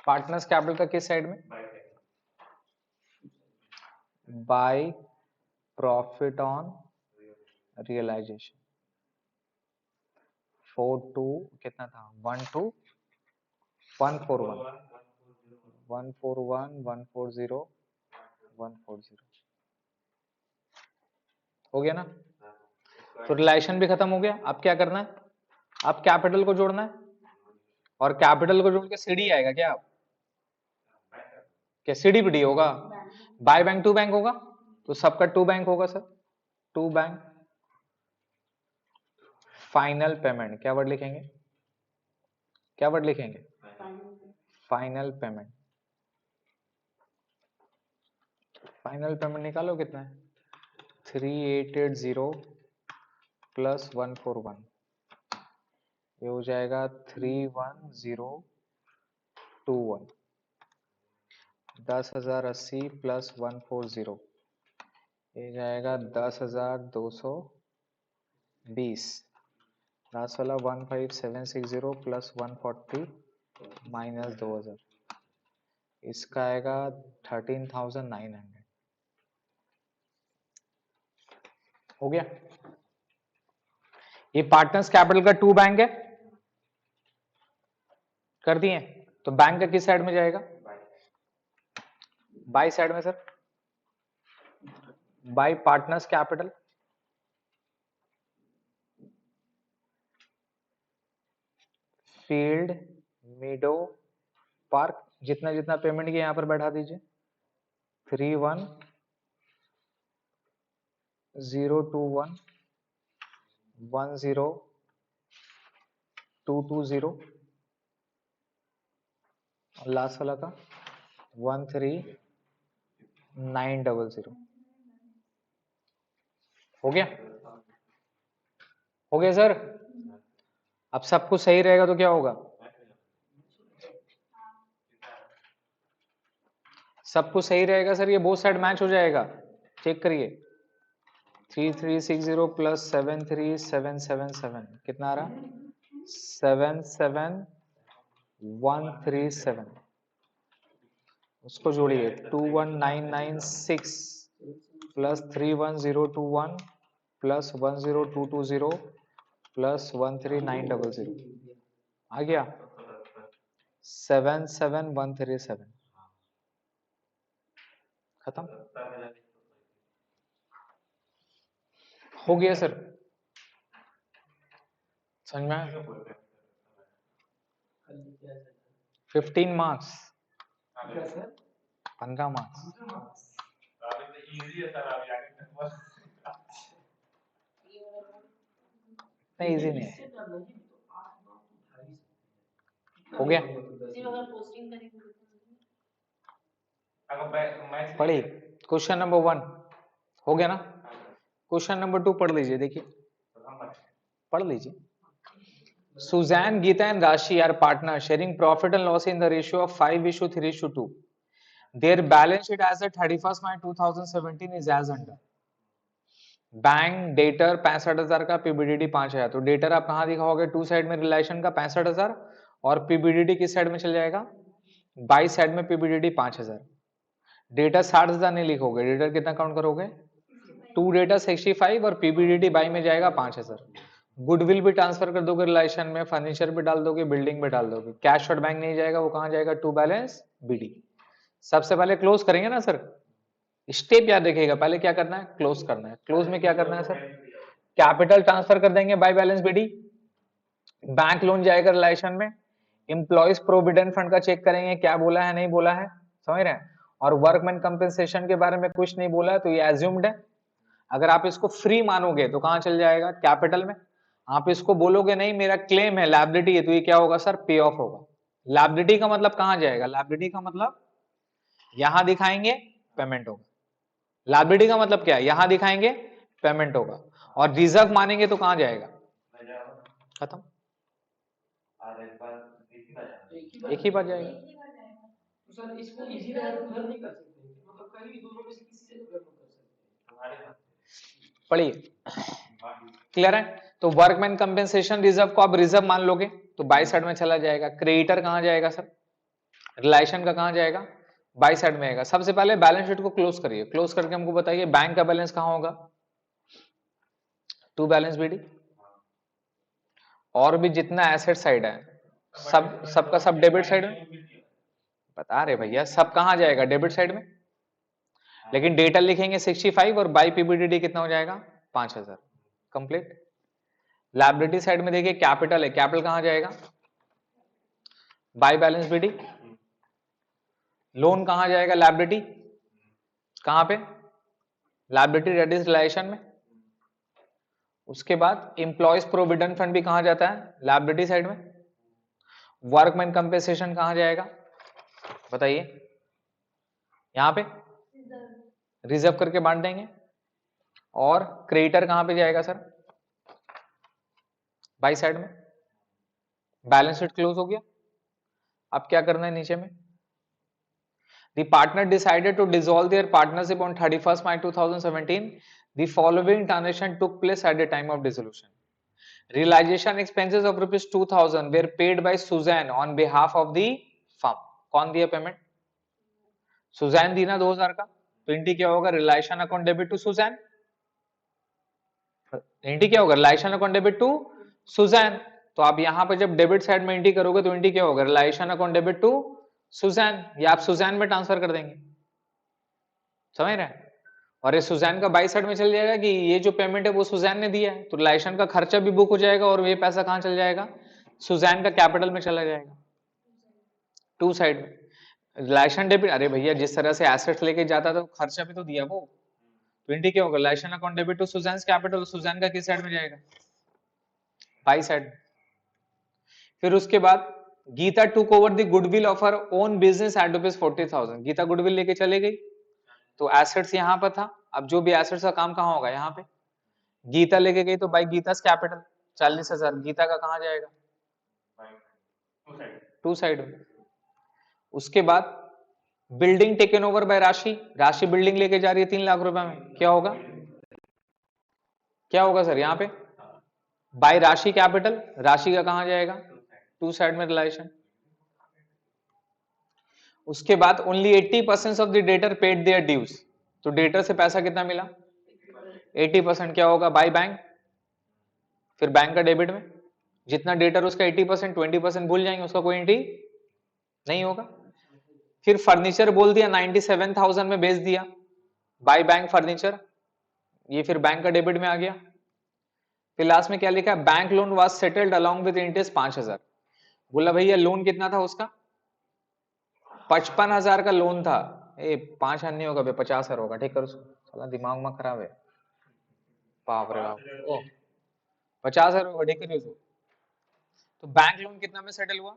पार्टनर्स कैपिटल का किस साइड में? By profit on realisation. 42 कितना था? 12 141 141 140 140 हो गया ना। तो रिलेशन भी खत्म हो गया। अब क्या करना है? अब कैपिटल को जोड़ना है। और कैपिटल को जोड़ के सीडी आएगा क्या? आप क्या सीडी बीडी होगा? बाय बैंक टू बैंक होगा, तो सबका टू बैंक होगा sir. To bank. Final payment क्या वर्ड लिखेंगे? क्या वर्ड लिखेंगे? Final payment. फाइनल पेमेंट निकालो कितना है? 3880 प्लस 141, ये हो जाएगा 31021। 10,080 प्लस 140 ये जाएगा 10,220। लास्ट वाला 15,760 प्लस 140 माइनस 2,000, इसका आएगा 13,900। हो गया। ये पार्टनर्स कैपिटल का 2 बैंक है, कर दिए। तो बैंक का किस साइड में जाएगा? बाई साइड में sir, by partners capital. Field, मीडो, park, जितना जितना पेमेंट किया यहां पर बैठा दीजिए। 31,021 10,220 और लास्ट वाला का 13,900। हो गया? हो गया सर। अब सब कुछ सही रहेगा तो क्या होगा? सब कुछ सही रहेगा सर, ये बोथ साइड मैच हो जाएगा। चेक करिए। 3360 प्लस 73777 कितना आ रहा? 77137। उसको जोड़िए 21996 प्लस 31021 प्लस 10220 प्लस 13900 आ गया 77137। खत्म हो गया सर। समझ में आया? 15 मार्क्स, 15 मार्क्स। नहीं इजी नहीं है। हो गया? पढ़ी क्वेश्चन नंबर 1 हो गया ना? क्वेश्चन नंबर 2 पढ़ लीजिए, देखिए पढ़ लीजिए। Suzanne, Geeta and Rashi are partners sharing profit and loss in the ratio of 5:3:2. Their balance sheet as at 31st March 2017 is as under. Bank debtor 65,000 का, पीबीडीडी 5,000। तो डेटर आप कहां दिखाओगे? टू साइड में रिलेशन का 65,000 और पीबीडीडी किस साइड में चल जाएगा? बाई साइड में पीबीडीडी 5,000। डेटर 60,000 नहीं लिखोगे, डेटर कितना काउंट करोगे? टू डेटर 65 और पीबीडीडी बाई में जाएगा 5,000। गुडविल भी ट्रांसफर कर दोगे रिलेशन में, फर्नीचर भी डाल दोगे, बिल्डिंग भी डाल दोगे। कैश और बैंक नहीं जाएगा, वो कहां जाएगा? To balance BD. सबसे पहले क्लोज करेंगे ना सर, स्टेप याद रखिएगा। पहले क्या करना है? क्लोज करना है। क्लोज में क्या करना है सर? कैपिटल ट्रांसफर कर देंगे by balance BD, bank loan जाएगा रिलेशन में, एम्प्लॉइज प्रोविडेंट फंड का चेक करेंगे क्या बोला है नहीं बोला है, समझ रहे हैं? और वर्कमैन कंपेंसेशन के बारे में कुछ नहीं बोला है तो ये एज्यूम्ड है। अगर आप इसको फ्री मानोगे तो कहां चल जाएगा? कैपिटल में। आप इसको बोलोगे नहीं मेरा क्लेम है, लायबिलिटी है, तो ये क्या होगा सर? पे ऑफ होगा। लायबिलिटी का मतलब कहां जाएगा? लायबिलिटी का मतलब यहां दिखाएंगे, पेमेंट होगा। लायबिलिटी का मतलब क्या है? यहां दिखाएंगे, पेमेंट होगा। और रिजर्व मानेंगे तो कहां जाएगा? खत्म, एक ही बात जाएगा। तो सर इसको इजी रहे तो उधर नहीं कर सकते, मतलब कहीं भी दोनों में से किसी से तो कर सकते हैं। पढ़िए, क्लियर है? तो वर्कमैन कंपेंसेशन रिजर्व को आप रिजर्व मान लोगे तो बाई साइड में चला जाएगा। क्रेडिटर कहां जाएगा सर? रिलेशन का कहां जाएगा? बाई साइड में आएगा। सबसे पहले बैलेंस शीट को क्लोज करिए, क्लोज करके हमको बताइए बैंक का बैलेंस कहां होगा? To balance BD. और भी जितना एसेट साइड है सबका सब डेबिट साइड में। बता रहे भैया, सब कहां जाएगा? डेबिट साइड में। लेकिन डेटा लिखेंगे 65 और बाई पीबीडीडी कितना हो जाएगा? 5,000। कंप्लीट। लायबिलिटी साइड में देखिए कैपिटल है, कैपिटल कहां जाएगा? By balance BD. लोन कहां जाएगा? लायबिलिटी। कहां पे? लायबिलिटी डेट इज रिलेशन में। उसके बाद एम्प्लॉयज प्रोविडेंट फंड भी कहां जाता है? लायबिलिटी साइड में। वर्कमैन कंपेंसेशन कहां जाएगा बताइए? यहां पे रिजर्व करके बांट देंगे। और क्रेडिटर कहां पे जाएगा सर? बाई साइड में। बैलेंस शीट क्लोज हो गया। अब क्या करना है नीचे में? The partner decided to dissolve their partnership on 31st March 2017. The following transaction took place at the time of dissolution. Realization expenses of rupees 2000 were paid by Suzanne on behalf of the firm. कौन दिया payment? Suzanne दी ना 2000 का. तो entry क्या होगा? Realisation account debit to Suzanne. Entry क्या होगा? Realisation account debit to Suzanne. तो आप यहां पर जब डेबिट साइड में एंट्री करोगे तो एंट्री क्या होगा? Realisation account debit to Suzanne. या आप सुजैन में ट्रांसफर कर देंगे. समझ रहे हैं? और ये सुजैन का बाई साइड में चल जाएगा कि ये जो पेमेंट है वो सुजैन ने दिया है, तो रिलायशन का खर्चा भी बुक हो जाएगा और ये पैसा कहां चल जाएगा? सुजैन का कैपिटल में चला जाएगा. टू साइड में रिलायशन डेबिट. अरे भैया जिस तरह से एसेट्स लेके जाता था तो खर्चा भी तो दिया वो. तो एंट्री क्या होगा? Realisation account debit to Suzanne capital. Suzanne का किस साइड में जाएगा? By side. फिर उसके बाद Geeta took over the goodwill of her own business at ₹40,000. Geeta goodwill लेके चले गई, तो एसेट्स यहां पर था. अब जो भी एसेट्स का काम कहां होगा? यहाँ पे. गीता लेके गई तो बाई गीता's कैपिटल 40,000. गीता का कहां जाएगा? टू साइड में. उसके बाद बिल्डिंग टेकन ओवर बाय राशि. राशि बिल्डिंग लेके जा रही है 3 लाख रुपए में. क्या होगा? क्या होगा सर यहाँ पे? बाय राशि कैपिटल. राशि का कहां जाएगा? टू साइड में रिलेशन. उसके बाद only 80% of the debtor paid their dues. तो डेटर से पैसा कितना मिला? 80%. क्या होगा? By bank. फिर बैंक का डेबिट में जितना डेटर उसका 80%, 20% भूल जाएंगे, उसका कोई एंट्री नहीं होगा. फिर फर्नीचर बोल दिया 97,000 में बेच दिया. By bank furniture. ये फिर बैंक का डेबिट में आ गया. फिर लास्ट में क्या लिखा? Bank loan was settled along with interest 5,000. बोला भैया लोन कितना था उसका? 55,000 का लोन था. 5,000 नहीं होगा बे, 50,000 होगा. ठीक करो. साला दिमाग में खराब है. बाप रे बाप. ओ 50,000 होगा. ठीक करिए. तो बैंक लोन कितना में सेटल हुआ?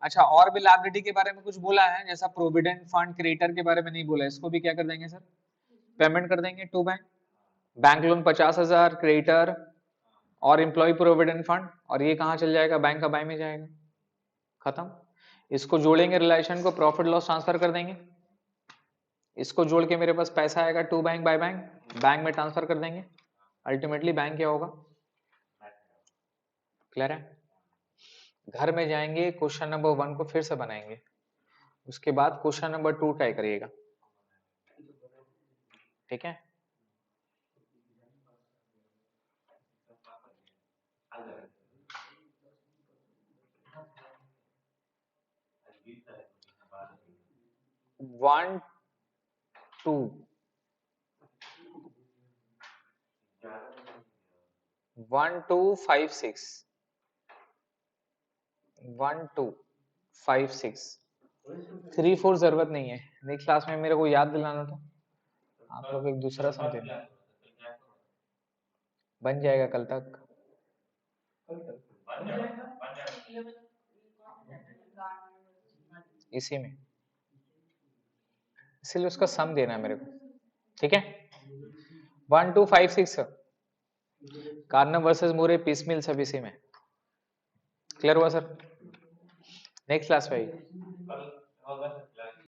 अच्छा, और भी लायबिलिटी के बारे में कुछ बोला है, जैसा प्रोविडेंट फंड क्रेडिटर के बारे में नहीं बोला. इसको भी क्या कर देंगे सर? पेमेंट कर देंगे to bank. Bank loan 50,000, creditor और एम्प्लॉय प्रोविडेंट फंड. और ये कहां चल जाएगा? बैंक का बाय में जाएगा. खत्म. इसको जोड़ेंगे रिलेशन को, प्रॉफिट लॉस ट्रांसफर कर देंगे. इसको जोड़ के मेरे पास पैसा आएगा to bank by bank. Bank में ट्रांसफर कर देंगे. अल्टीमेटली बैंक क्या होगा? क्लियर है? घर में जाएंगे, क्वेश्चन नंबर 1 को फिर से बनाएंगे. उसके बाद क्वेश्चन नंबर 2 ट्राई करिएगा. ठीक है? वन टू 1 2 5 6 1 2 5 6 3 4 जरूरत नहीं है. नेक्स्ट क्लास में मेरे को याद दिलाना था. आप लोग एक दूसरा समझे. बन जाएगा कल तक. इसी में, इसलिए उसका सम देना है मेरे को. ठीक है? 1 2 5 6 कार्नव वर्सेस मोरे पीस मिल सब इसी में. क्लियर हुआ सर? नेक्स्ट क्लास में आइए.